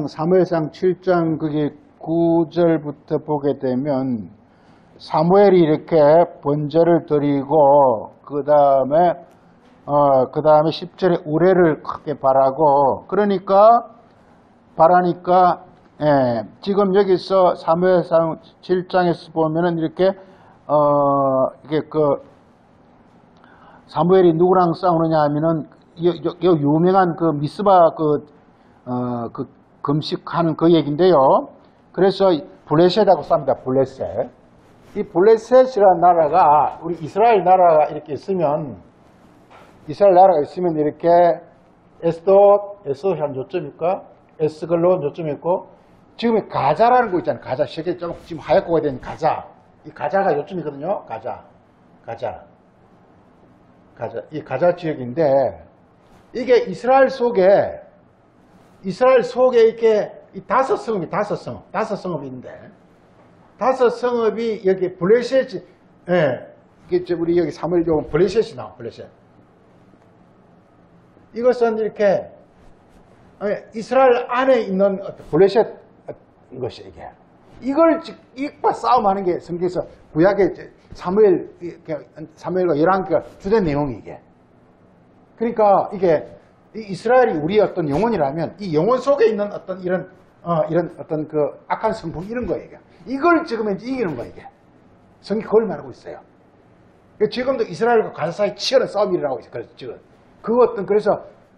사무엘상 7장 그게 9절부터 보게 되면 사무엘이 이렇게 번제를 드리고 그 다음에 10절에 우레를 크게 바라고 바라니까 지금 여기서 사무엘상 7장에서 보면은 이렇게 사무엘이 누구랑 싸우느냐 하면은 유명한 그 미스바 그 금식하는 그 얘기인데요. 그래서 블레셋하고 싸웁니다. 블레셋. 이 블레셋이라는 나라가 우리 이스라엘 나라가 이렇게 있으면 이렇게 에스도 한 요점일까? 에스글론 요점이 있고 지금 가자라는 거 있잖아요. 가자. 세계 좀 지금 하얗고가 된 가자. 이 가자가 요점이거든요. 가자. 이 가자 지역인데 이게 이스라엘 속에 이렇게 이 다섯 성읍이 있는데 다섯 성읍이 여기 블레셋이 이게 우리 여기 사무엘 블레셋이 나와 블레셋. 이것은 이렇게 이스라엘 안에 있는 블레셋 이것이 이게 이것과 싸움하는 게 성경에서 구약의 사무엘과 열왕기가 주된 내용이 이게. 그러니까 이게 이스라엘이 우리의 어떤 영혼이라면 이 영혼 속에 있는 어떤 이런 어떤 그 악한 성품 이런 거예요. 이걸 지금 이기는 거예요. 이게. 성경이 그걸 말하고 있어요. 지금도 이스라엘과 가자 사이 치열한 싸움이 일어나고 있어요. 그래서 지금 그래서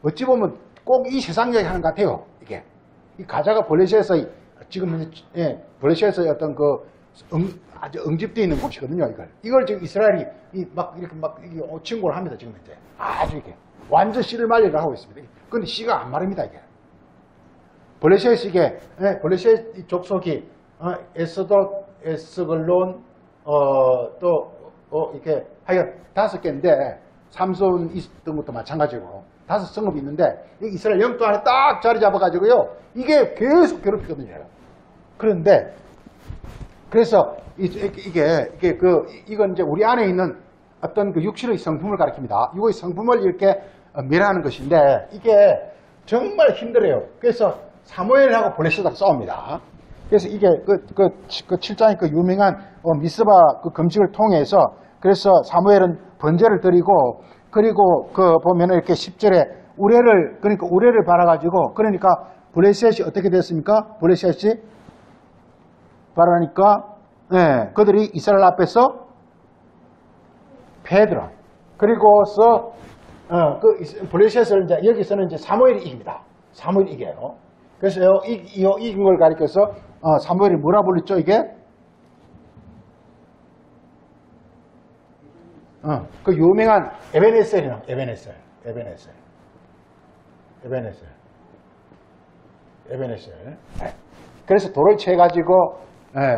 어찌 보면 꼭 이 세상 이야기 하는 것 같아요. 이게 이 가자가 블레셋에서 지금 블레셋에서의 어떤 아주 응집되어 있는 곳이거든요. 이걸 지금 이스라엘이 이렇게 침공을 합니다. 지금 이제 아주 이렇게. 완전 씨를 말리려 하고 있습니다. 그런데 씨가 안 마릅니다, 이게. 블레셋 블레셋 족속이, 에스글론, 이렇게, 하여간 5개인데, 삼손 있던 것도 마찬가지고, 5성읍이 있는데, 이스라엘 영토 안에 딱 자리 잡아가지고요, 이게 계속 괴롭히거든요. 그런데, 그래서, 이건 이제 우리 안에 있는 어떤 그 육신의 성품을 가리킵니다. 이거의 성품을 이렇게 멸하는 것인데 이게 정말 힘들어요. 그래서 사무엘하고 블레셋하고 싸웁니다. 그래서 이게 그 7장의 그 유명한 미스바 그 금식을 통해서 그래서 사무엘은 번제를 드리고 그리고 보면은 이렇게 10절에 우레를 바라가지고 그러니까 블레셋이 어떻게 됐습니까? 블레셋이 바라니까 그들이 이스라엘 앞에서 패더라. 그리고서 블레셋을 이제 여기서는 이제 사무엘이 이깁니다. 사무엘이 이겨요. 그래서 이긴 걸 가리켜서 사무엘이 뭐라 불렀죠? 이게 그 유명한 에베네셀이나 에베네셀. 그래서 돌을 채가지고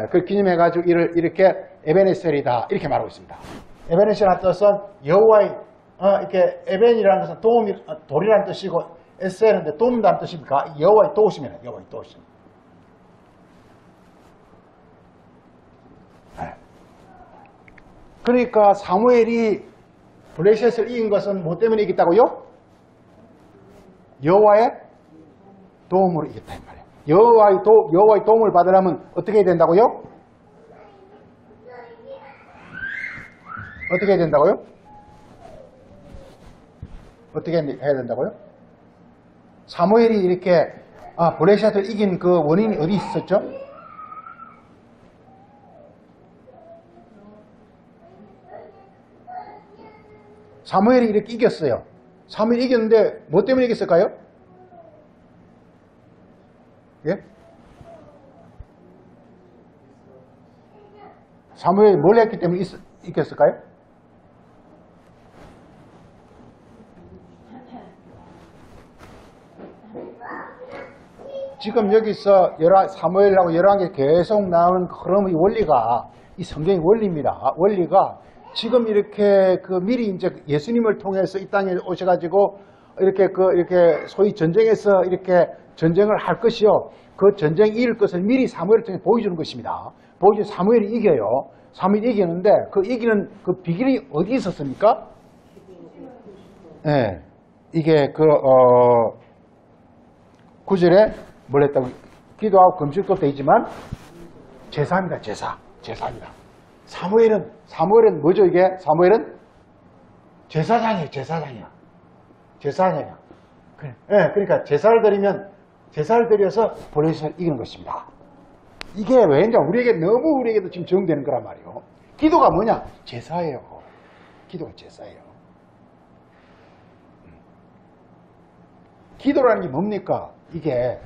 그 기념해가지고 이렇게 에베네셀이다 이렇게 말하고 있습니다. 에베네셀이라는 뜻은 여호와의 이렇게 에벤이라는 것은 돌이라는 뜻이고 에셀인데 도움이라는 뜻입니까? 여호와의 도우심이네. 여호와의 도우심. 그러니까 사무엘이 블레셋을 이긴 것은 뭐 때문에 이겼다고요? 여호와의 도움으로 이겼다 이 말이에요. 여호와의 도움을 받으려면 어떻게 해야 된다고요? 어떻게 해야 된다고요? 어떻게 해야 된다고요? 사무엘이 이렇게 블레셋을 이긴 그 원인이 어디 있었죠? 사무엘이 이렇게 이겼어요. 사무엘이 이겼는데 뭐 때문에 이겼을까요? 예? 사무엘이 뭘 했기 때문에 이겼을까요? 지금 여기서 사무엘하고 열왕에 계속 나오는 그런 원리가 이 성경의 원리입니다. 원리가 지금 이렇게 미리 이제 예수님을 통해서 이 땅에 오셔가지고 이렇게 소위 전쟁에서 이렇게 전쟁을 할 것이요. 그 전쟁 이길 것을 미리 사무엘을 통해 보여주는 것입니다. 보여주는 사무엘이 이겨요. 사무엘이 이기는데 그 이기는 그 비결이 어디 있었습니까? 네. 이게 9절에 뭘 했다고? 기도하고 금식도 되지만 제사입니다. 제사입니다. 사무엘은 뭐죠 이게? 사무엘은 제사장이에요. 제사장이야. 그러니까 제사를 드려서 블레셋을 이기는 것입니다. 이게 왜냐? 우리에게도 지금 적용되는 거란 말이에요. 기도가 뭐냐? 제사예요. 기도가 제사예요. 기도라는 게 뭡니까? 이게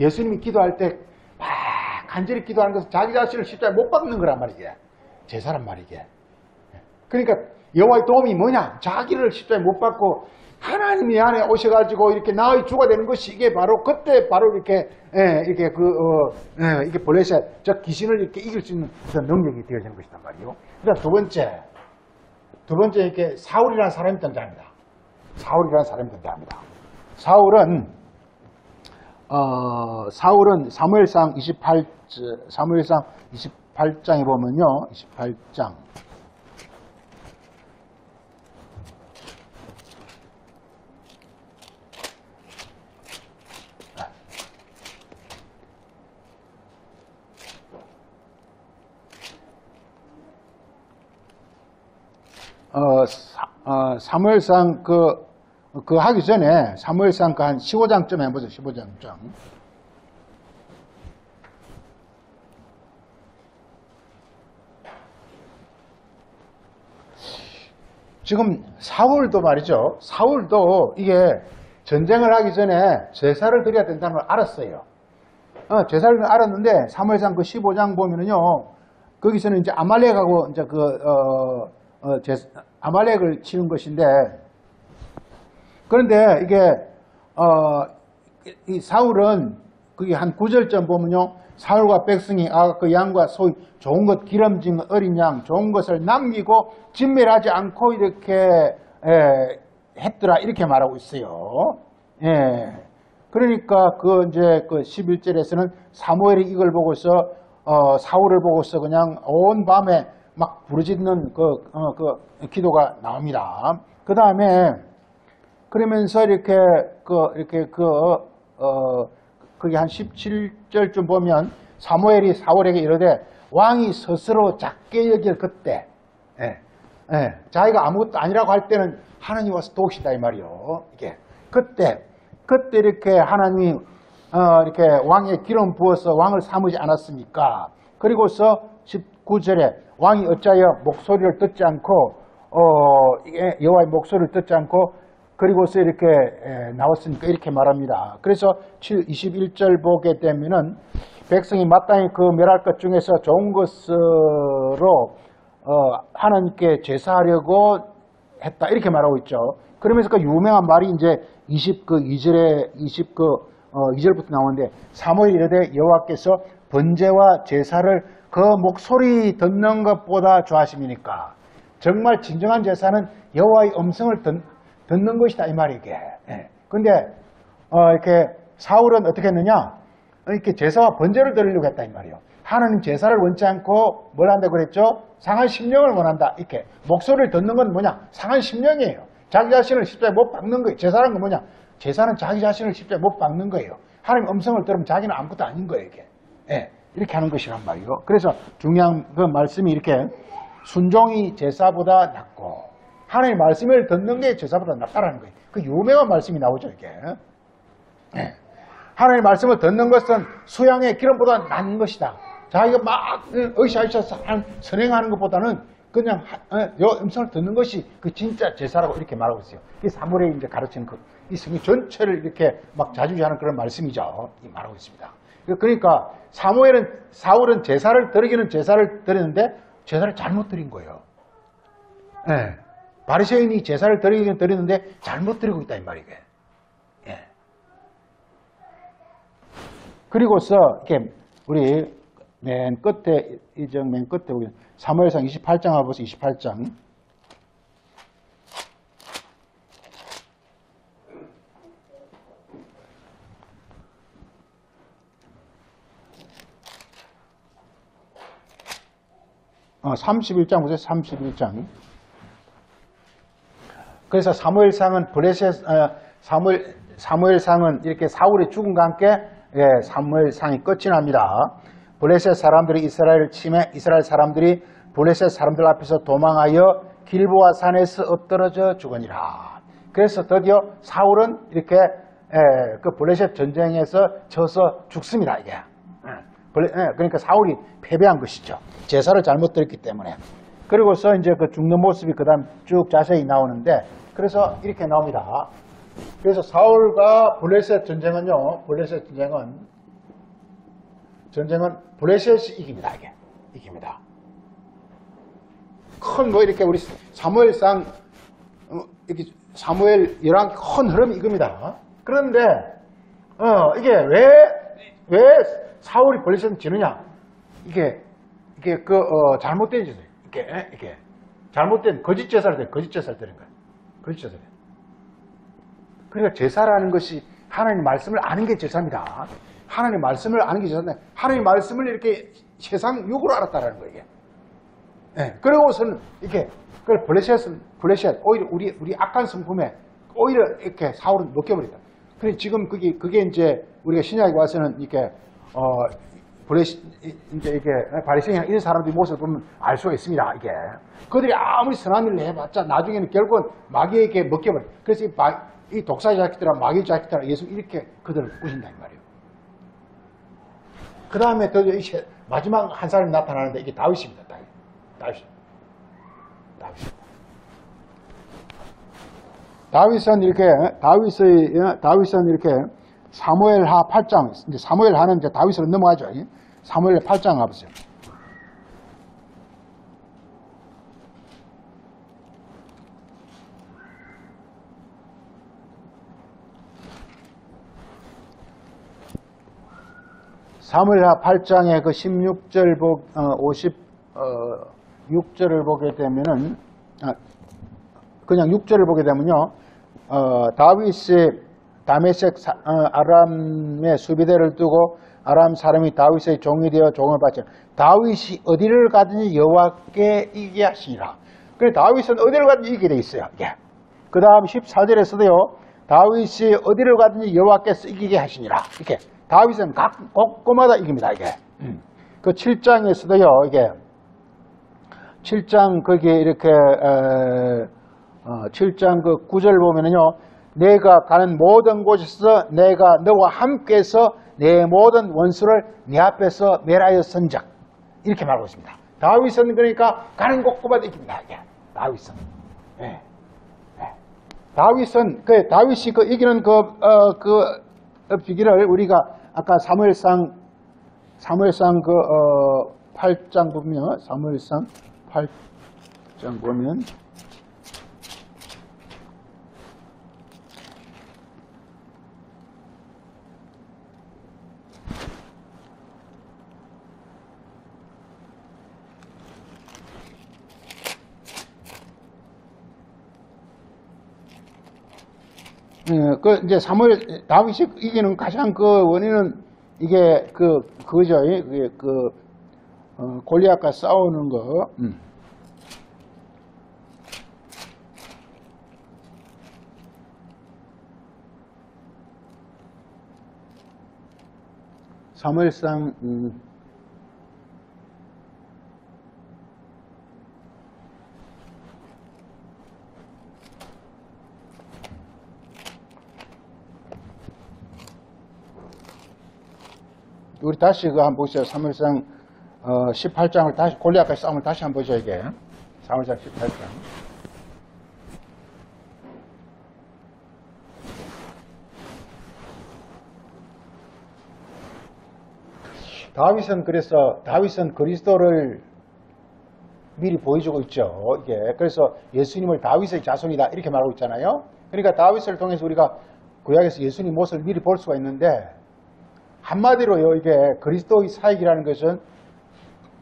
예수님이 기도할 때 막 간절히 기도하는 것은 자기 자신을 십자가에 못 박는 거란 말이게. 제사란 말이게. 그러니까 여호와의 도움이 뭐냐? 자기를 십자가에 못 박고 하나님이 안에 오셔가지고 이렇게 나의 주가 되는 것이 이게 바로 그때 바로 이렇게 이게 블레셋 저 귀신을 이렇게 이길 수 있는 그런 능력이 되어지는 것이단 말이에요. 그다음 두 번째 이렇게 사울이라는 사람이 등장합니다. 사울은 사무엘상 28장에 보면요. 28장. 사무엘상 하기 전에 사무엘상 한 15장쯤 해보죠. 15장쯤. 지금 사울도 말이죠. 사울도 이게 전쟁을 하기 전에 제사를 드려야 된다는 걸 알았어요. 제사를 알았는데 사무엘상 15장 보면은요. 거기서는 이제 아말렉하고 이제 아말렉을 치는 것인데 그런데 이게 이 사울은 그게 한 9절쯤 보면요. 사울과 백성이 그 양과 소위 좋은 것 기름진 어린 양 좋은 것을 남기고 진멸하지 않고 이렇게 했더라 이렇게 말하고 있어요. 예. 그러니까 이제 11절에서는 사무엘이 이걸 보고서 사울을 보고서 그냥 온 밤에 막 부르짖는 기도가 나옵니다. 그 다음에 그러면서 그게 한 17절쯤 보면 사무엘이 사울에게 이르되 왕이 스스로 작게 여길 그때 자기가 아무것도 아니라고 할 때는 하나님 와서 도우신다 이 말이요. 이게 그때 이렇게 하나님이 이렇게 왕의 기름 부어서 왕을 삼으지 않았습니까? 그리고서 19절에 왕이 어찌하여 목소리를 듣지 않고 이게 여호와의 목소리를 듣지 않고 그리고서 이렇게 나왔으니까 이렇게 말합니다. 그래서 21절 보게 되면은 백성이 마땅히 멸할 것 중에서 좋은 것으로 하나님께 제사하려고 했다 이렇게 말하고 있죠. 그러면서 유명한 말이 이제 2절부터 나오는데 사무엘이 이르되 여호와께서 번제와 제사를 그 목소리 듣는 것보다 좋아하심이니까 정말 진정한 제사는 여호와의 음성을 듣는 것이다 이 말이게. 근데 이렇게 사울은 어떻게 했느냐? 이렇게 제사와 번제를 드리려고 했다 이 말이에요. 하나님 제사를 원치 않고 뭘 한다고 그랬죠? 상한 심령을 원한다. 이렇게 목소리를 듣는 건 뭐냐? 상한 심령이에요. 자기 자신을 십자가에 못 박는 거예요. 제사라는 건 뭐냐? 제사는 자기 자신을 십자가에 못 박는 거예요. 하나님 음성을 들으면 자기는 아무것도 아닌 거예요. 이게. 예, 이렇게 하는 것이란 말이에요. 그래서 중요한 그 말씀이 이렇게 순종이 제사보다 낫고 하나님 말씀을 듣는 게 제사보다 낫다라는 거예요. 그 유명한 말씀이 나오죠. 이게. 예. 하나님 말씀을 듣는 것은 수양의 기름보다 낫는 것이다. 자기가 막 으쌰으쌰 선행하는 것보다는 그냥 음성을 듣는 것이 그 진짜 제사라고 이렇게 말하고 있어요. 이 사무엘이 이제 가르치는 이 성경 전체를 이렇게 막 자주지하는 그런 말씀이죠. 이 말하고 있습니다. 그러니까 사울은 제사를 드리기는 제사를 드리는데 제사를 잘못 드린 거예요. 예. 바리새인이 제사를 드리기는 드리는데 잘못 드리고 있다 이 말이에요. 예. 그리고서 이렇게 우리 맨 끝에 맨 끝에 우리 사무엘상 28장 한번 보세요. 28장. 어, 31장 보세요. 31장. 그래서 사무엘상은 사무엘상은 이렇게 사울의 죽음과 함께 사무엘상이 끝이 납니다. 블레셋 사람들이 이스라엘 사람들이 블레셋 사람들 앞에서 도망하여 길보아 산에서 엎드러져 죽으니라. 그래서 드디어 사울은 이렇게 그 블레셋 전쟁에서 져서 죽습니다. 이게. 그러니까 사울이 패배한 것이죠. 제사를 잘못 드렸기 때문에. 그리고서 이제 그 죽는 모습이 그 다음 쭉 자세히 나오는데, 그래서 이렇게 나옵니다. 그래서 사울과 블레셋 전쟁은요, 전쟁은 블레셋이 이깁니다. 이게. 이깁니다. 큰 뭐 이렇게 우리 사무엘상, 이렇게 사무엘 열왕 큰 흐름이 이겁니다. 그런데, 이게 왜 사울이 블레셋을 지느냐? 이게 잘못된 짓이에요. 이게 잘못된 거짓 제사를 드는 거예요. 거짓 제사를. 그러니까 제사라는 것이 하나님 말씀을 아는 게 제사입니다. 하나님 말씀을 아는 게 제사인데, 하나님 말씀을 이렇게 세상 육으로 알았다라는 거예요, 이게. 예. 그러고서는 이렇게, 블레셋, 오히려 우리 악한 성품에 오히려 이렇게 사울은 먹혀버렸다. 그래, 지금 그게 이제 우리가 신약에 와서는 이렇게, 이제 이게 바리새인이나 이런 사람들의 모습을 보면 알 수가 있습니다. 이게 그들이 아무리 선한 일을 해봤자 나중에는 결국은 마귀에게 먹혀버려. 그래서 이 독사의 자식들아 마귀의 자식들아 예수 이렇게 그들을 꾸신다 이 말이에요. 그 다음에 또 마지막 한 사람이 나타나는데 이게 다윗입니다. 다윗은 이렇게 사무엘하 8장, 이제 사무엘하는 이제 다윗으로 넘어가죠. 사무엘 8장 가보세요. 사무엘하 8장의 그 16절 56절을 보게 되면은, 그냥 6절을 보게 되면요, 다윗이 다메섹 아람의 수비대를 두고 아람 사람이 다윗의 종이 되어 종을 받지. 다윗이 어디를 가든지 여호와께 이기게 하시니라. 그래 다윗은 어디를 가든지 이기게 돼 있어요. 예. 그 다음 14절에서도요. 다윗이 어디를 가든지 여호와께서 이기게 하시니라. 이렇게 다윗은 각 곳곳마다 이깁니다. 이게. 그 7장에서도요. 이게 7장 거기에 이렇게 7장 그 9절 보면은요. 내가 가는 모든 곳에서 내가 너와 함께해서 내 모든 원수를 내 앞에서 멸하였은즉 이렇게 말하고 있습니다. 다윗은 그러니까 가는 곳곳마다 이깁니다. 다윗은. 네. 네. 다윗은 다윗이 이기는 비기를 우리가 아까 사무엘상 8장 보면 사무엘상 8장 보면 이제 다윗이 이기는 가장 그 원인은 이게 그거죠. 골리앗과 싸우는 거. 사무엘상 우리 다시 그거 한번 보세요. 사무엘상 18장을 다시 골리앗과 싸움을 다시 한번 보죠. 이게 사무엘상 18장. 다윗은 그리스도를 미리 보여주고 있죠. 이게 그래서 예수님을 다윗의 자손이다 이렇게 말하고 있잖아요. 그러니까 다윗을 통해서 우리가 구약에서 예수님 모습을 미리 볼 수가 있는데 한마디로요, 이게 그리스도의 사역이라는 것은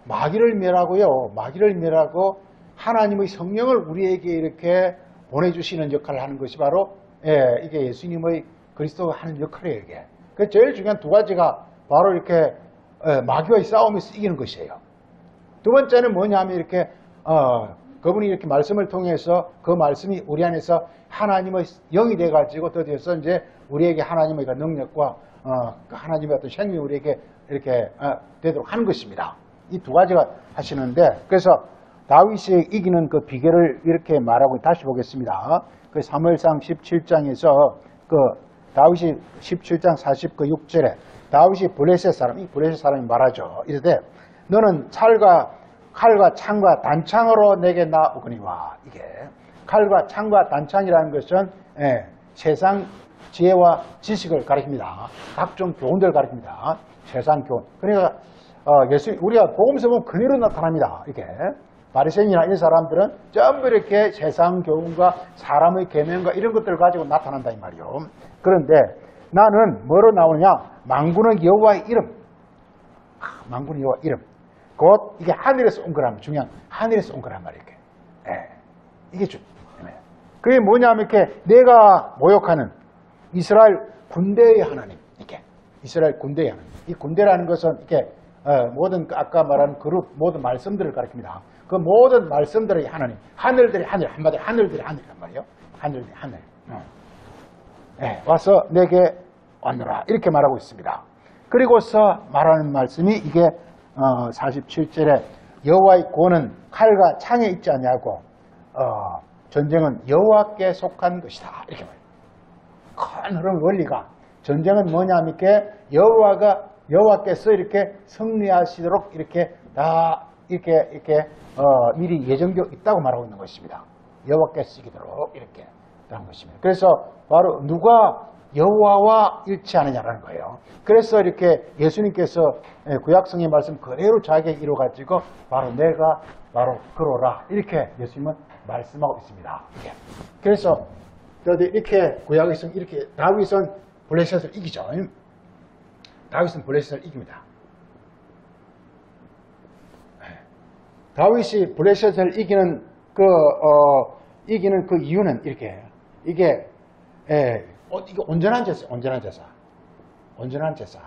마귀를 멸하고요, 마귀를 멸하고 하나님의 성령을 우리에게 이렇게 보내주시는 역할을 하는 것이 바로 이게 예수님의 그리스도가 하는 역할이에요. 이게 그 제일 중요한 두 가지가 바로 이렇게 마귀와의 싸움에서 이기는 것이에요. 두 번째는 뭐냐 하면 이렇게 그분이 이렇게 말씀을 통해서 그 말씀이 우리 안에서 하나님의 영이 돼가지고 드디어서 이제 우리에게 하나님의 능력과 그 하나님의 어떤 생명이 우리에게 이렇게 되도록 하는 것입니다. 이 두 가지가 하시는데, 그래서 다윗이 이기는 그 비결을 이렇게 말하고 다시 보겠습니다. 그 사무엘상 17장에서 그 다윗이 17장 46절에 다윗이 블레셋 사람, 이 블레셋 사람이 말하죠. 이르되 너는 칼과 창과 단창으로 내게 나오거니와. 이게 칼과 창과 단창이라는 것은 세상 지혜와 지식을 가리킵니다. 각종 교훈들을 가리킵니다. 세상 교훈. 그러니까 우리가 복음서 보면 그대로 나타납니다. 이게 바리새인이나 이런 사람들은 전부 이렇게 세상 교훈과 사람의 계명과 이런 것들을 가지고 나타난다 이 말이요. 그런데 나는 뭐로 나오느냐? 만군의 여호와의 이름. 만군의 여호와 이름. 곧 이게 하늘에서 온 거라면 중요한 하늘에서 온 거란 말이에요. 이게 그게 뭐냐면 이렇게 내가 모욕하는 이스라엘 군대의 하나님. 이렇게 이스라엘 군대의 하나님. 이 군대라는 것은 이렇게 모든 아까 말한 그룹 모든 말씀들을 가리킵니다. 그 모든 말씀들의 하나님, 하늘들의 하늘, 한마디로 하늘들의 하늘이란 말이에요. 하늘들의 하늘. 와서 내게 왔노라 이렇게 말하고 있습니다. 그리고서 말하는 말씀이 이게 47절에 여호와의 권은 칼과 창에 있지 아니하고 전쟁은 여호와께 속한 것이다 이렇게 말해요. 큰 흐름 원리가 전쟁은 뭐냐면 이렇게 여호와께서 이렇게 승리하시도록 이렇게 다 이렇게 미리 예정되어 있다고 말하고 있는 것입니다. 여호와께서 이기도록 이렇게 하는 것입니다. 그래서 바로 누가 여호와와 일치하느냐라는 거예요. 그래서 이렇게 예수님께서 구약성의 말씀 그대로 자기에게 이루어가지고 바로 내가 바로 그로라 이렇게 예수님은 말씀하고 있습니다. 그래서 이렇게 구약에서 이렇게 다윗은 블레셋을 이기죠. 다윗은 블레셋을 이깁니다. 다윗이 블레셋을 이기는 그 이유는 이게 온전한 제사, 온전한 제사.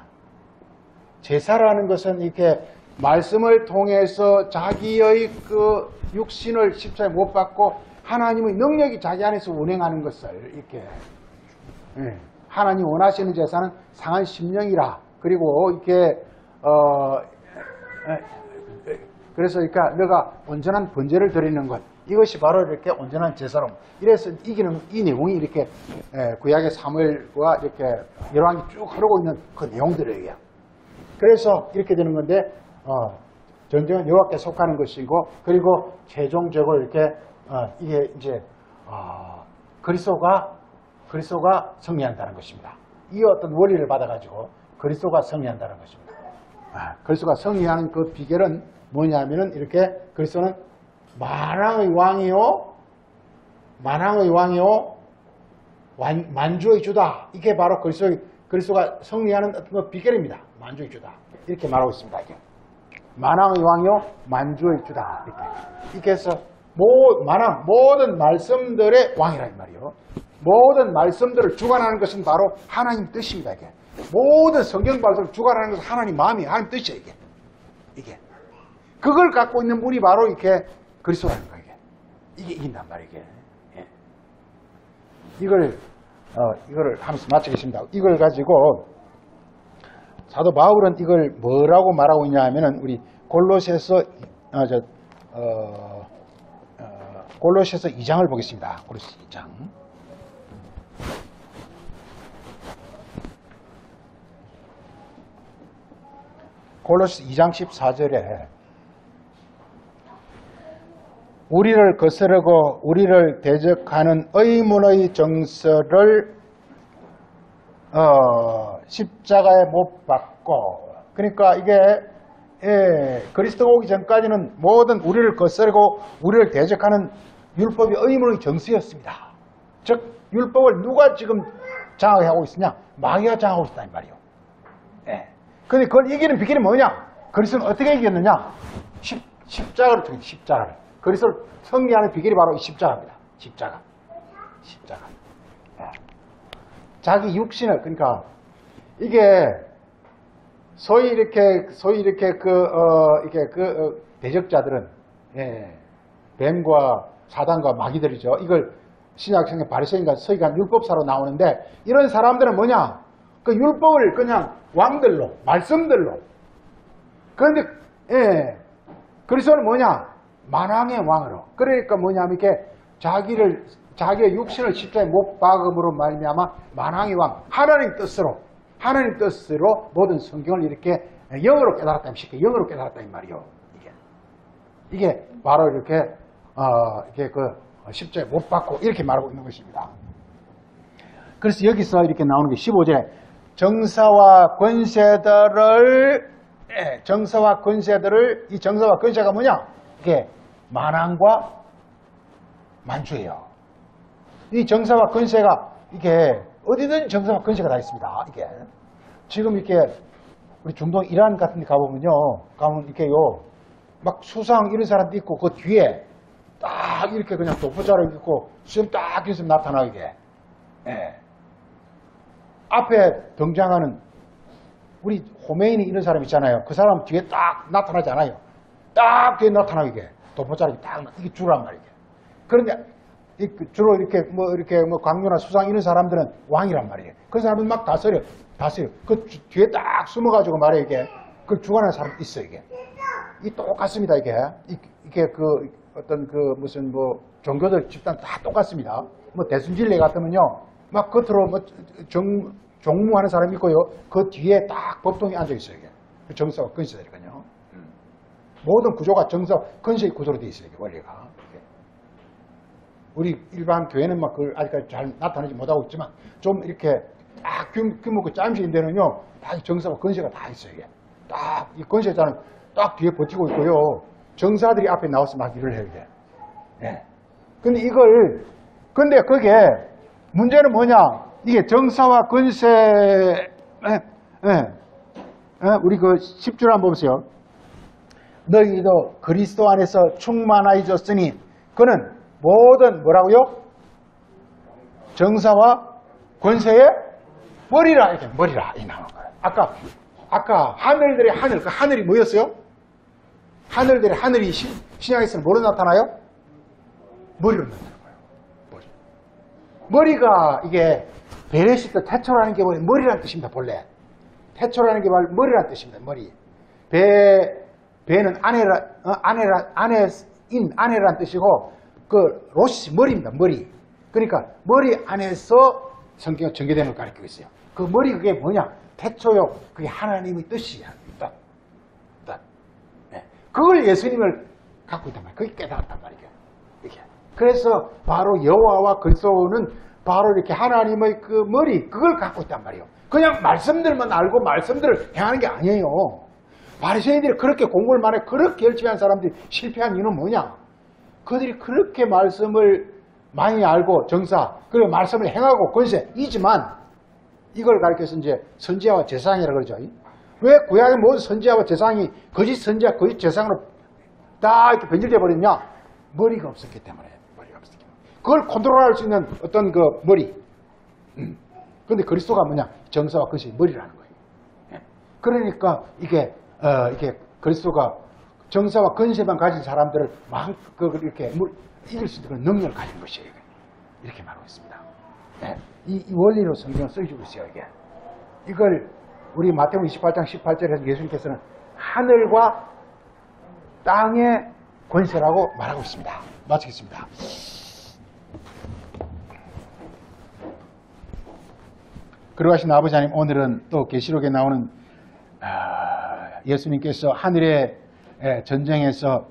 제사라는 것은 이렇게 말씀을 통해서 자기의 그 육신을 십자가에 못 박고 하나님의 능력이 자기 안에서 운행하는 것을 이렇게 하나님 원하시는 제사는 상한 심령이라. 그리고 이렇게 그래서 그러니까 너가 온전한 번제를 드리는 것. 이것이 바로 이렇게 온전한 제사로. 이래서 이기는 이 내용이 이렇게 구약의 사무엘과 이렇게 열왕이 쭉 흐르고 있는 그 내용들이에요. 그래서 이렇게 되는 건데 전쟁은 여호와께 속하는 것이고 그리고 최종적으로 이렇게 이게 이제 그리스도가 승리한다는 것입니다. 이 어떤 원리를 받아가지고 그리스도가 승리한다는 것입니다. 그리스도가 승리하는 그 비결은 뭐냐면은 이렇게 그리스도는 만왕의 왕이요 만주의 주다. 이게 바로 그리스도가 승리하는 어떤 그 비결입니다. 만주의 주다. 이렇게 말하고 있습니다. 이게. 만왕의 왕이요 만주의 주다. 이렇게 해서 모든 말씀들의 왕이란 말이요. 모든 말씀들을 주관하는 것은 바로 하나님 뜻입니다. 이게. 모든 성경 말씀을 주관하는 것은 하나님 마음이 하나님 뜻이에요. 이게. 그걸 갖고 있는 분이 바로 이렇게 그리스도라는 거예요. 이게 이긴단 말이에요. 이게. 예. 이거를 하면서 마치겠습니다. 이걸 가지고 사도 바울은 이걸 뭐라고 말하고 있냐 하면은 우리 골로새서 골로새서 2장을 보겠습니다. 골로새 2장. 골로새 2장 14절에 우리를 거스르고 우리를 대적하는 의문의 정서를 십자가에 못 박고, 그러니까 이게 그리스도가 오기 전까지는 모든 우리를 거스르고 우리를 대적하는 율법이 의문의 정서였습니다. 즉 율법을 누가 지금 장악하고 있으냐? 마귀가 장악하고 있다는 말이에요. 근데 그걸 이기는 비결이 뭐냐? 그리스도는 어떻게 이겼느냐? 십자가를 통해 십자가를. 그리스도를 승리하는 비결이 바로 이 십자가입니다. 십자가. 자기 육신을, 그러니까 이게 소위 이렇게 대적자들은 뱀과 사단과 마귀들이죠. 이걸 신약성의 바리새인과 서기관 율법사로 나오는데, 이런 사람들은 뭐냐? 그 율법을 그냥 왕들로, 말씀들로. 그런데 그리스도는 뭐냐? 만왕의 왕으로. 그러니까 뭐냐면 이렇게 자기의 육신을 십자가에 못 박음으로 말미암아 만왕의 왕, 하나님 뜻으로 모든 성경을 이렇게 영어로 깨달았다면, 쉽게 영어로 깨달았다 이 말이요. 이게 바로 이렇게 십자가에 못 박고 이렇게 말하고 있는 것입니다. 그래서 여기서 이렇게 나오는 게 15절에 정사와 권세들을 이 정사와 권세가 뭐냐? 이게 만왕과 만주예요. 이 정사와 권세가 이게 어디든 정사와 권세가 다 있습니다. 이게 지금 이렇게 우리 중동 이란 같은 데 가면 이렇게요 막 수상 이런 사람도 있고, 그 뒤에 딱 이렇게 그냥 도포자를 입고 수염 딱 있으면 나타나. 이게 앞에 등장하는 우리 호메인이 이런 사람 있잖아요. 그 사람 뒤에 딱 나타나지 않아요. 딱 뒤에 나타나. 이게 도포자를 딱 이게 주란 말이에요. 그런데 주로 이렇게 광교나 수상 이런 사람들은 왕이란 말이에요. 그 사람은 막 다스려. 그 뒤에 딱 숨어가지고 말이에요. 이게 그걸 주관하는 사람 있어. 이게 똑같습니다. 이게 어떤 무슨 종교들 집단 다 똑같습니다. 대순진례 같으면요, 막 겉으로 종무하는 사람이 있고요, 그 뒤에 딱 법동이 앉아 있어요. 이게 정사와 권세들이거든요. 모든 구조가 정사, 권세의 구조로 되어 있어요. 이게 원리가. 우리 일반 교회는 막 그걸 아직까지 잘 나타내지 못하고 있지만, 좀 이렇게 딱 규모가 짬식인 데는요, 다 정사와 권세가 다 있어요. 이게 딱 이 권세자는 딱 뒤에 버티고 있고요, 정사들이 앞에 나와서 막 일을 해요. 이게. 근데 그게 문제는 뭐냐? 이게 정사와 권세, 우리 그 10절 한번 보세요. 너희도 그리스도 안에서 충만하여졌으니 그는 모든 뭐라고요? 정사와 권세의 머리라. 이렇게 머리라 이 나오는 거예요. 아까 하늘들의 하늘, 그 하늘이 뭐였어요? 하늘이 신약에서는 뭐로 나타나요? 머리로 나타나는 거예요. 머리가 이게 베레시트 태초라는 게 머리라는 뜻입니다. 본래 태초라는 게 머리라는 뜻입니다. 머리. 배는 아내란 뜻이고, 그 로시 머리입니다. 머리. 그러니까 머리 안에서 성경은 전개되는 걸 가르치고 있어요. 그 머리 그게 뭐냐? 태초요. 그게 하나님의 뜻이야. 그걸 예수님을 갖고 있단 말이에요. 그게 깨달았단 말이에요. 이렇게. 그래서 바로 여호와와 그리스도는 바로 이렇게 하나님의 그 머리, 그걸 갖고 있단 말이에요. 그냥 말씀들만 알고 말씀들을 행하는 게 아니에요. 바리새인들이 그렇게 공부를 많이 그렇게 열심히 한 사람들이 실패한 이유는 뭐냐? 그들이 그렇게 말씀을 많이 알고 정사, 그리고 말씀을 행하고 권세이지만, 이걸 가르쳐서 이제 선지자와 제사장이라고 그러죠. 왜 구약의 모든 선지자와 제사장이 거짓 선지자, 거짓 제사장으로 다 이렇게 변질되어 버렸냐? 머리가 없었기 때문에. 그걸 컨트롤할 수 있는 어떤 그 머리. 근데 그리스도가 뭐냐? 정사와 그것이 머리라는 거예요. 그러니까 이게 그리스도가 정사와 권세만 가진 사람들을 이렇게 이길 수 있는 그런 능력을 가진 것이에요. 이렇게 말하고 있습니다. 네. 이 원리로 성경을 써주고 있어요. 이걸 우리 마태복음 28장 18절에서 예수님께서는 하늘과 땅의 권세라고 말하고 있습니다. 마치겠습니다. 그러하신 아버지 하나님, 오늘은 또 계시록에 나오는 예수님께서 하늘의 전쟁에서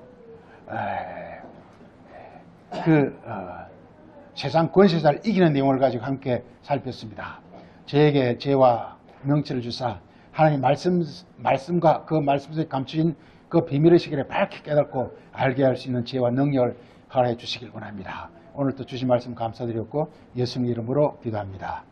세상 권세자를 이기는 내용을 가지고 함께 살폈습니다. 저에게 죄와 명철을 주사 하나님 말씀과 그 말씀 속에 감추신 그 비밀의 시기를 밝게 깨닫고 알게 할 수 있는 지혜와 능력을 허락해 주시길 원합니다. 오늘도 주신 말씀 감사드렸고 예수님 이름으로 기도합니다.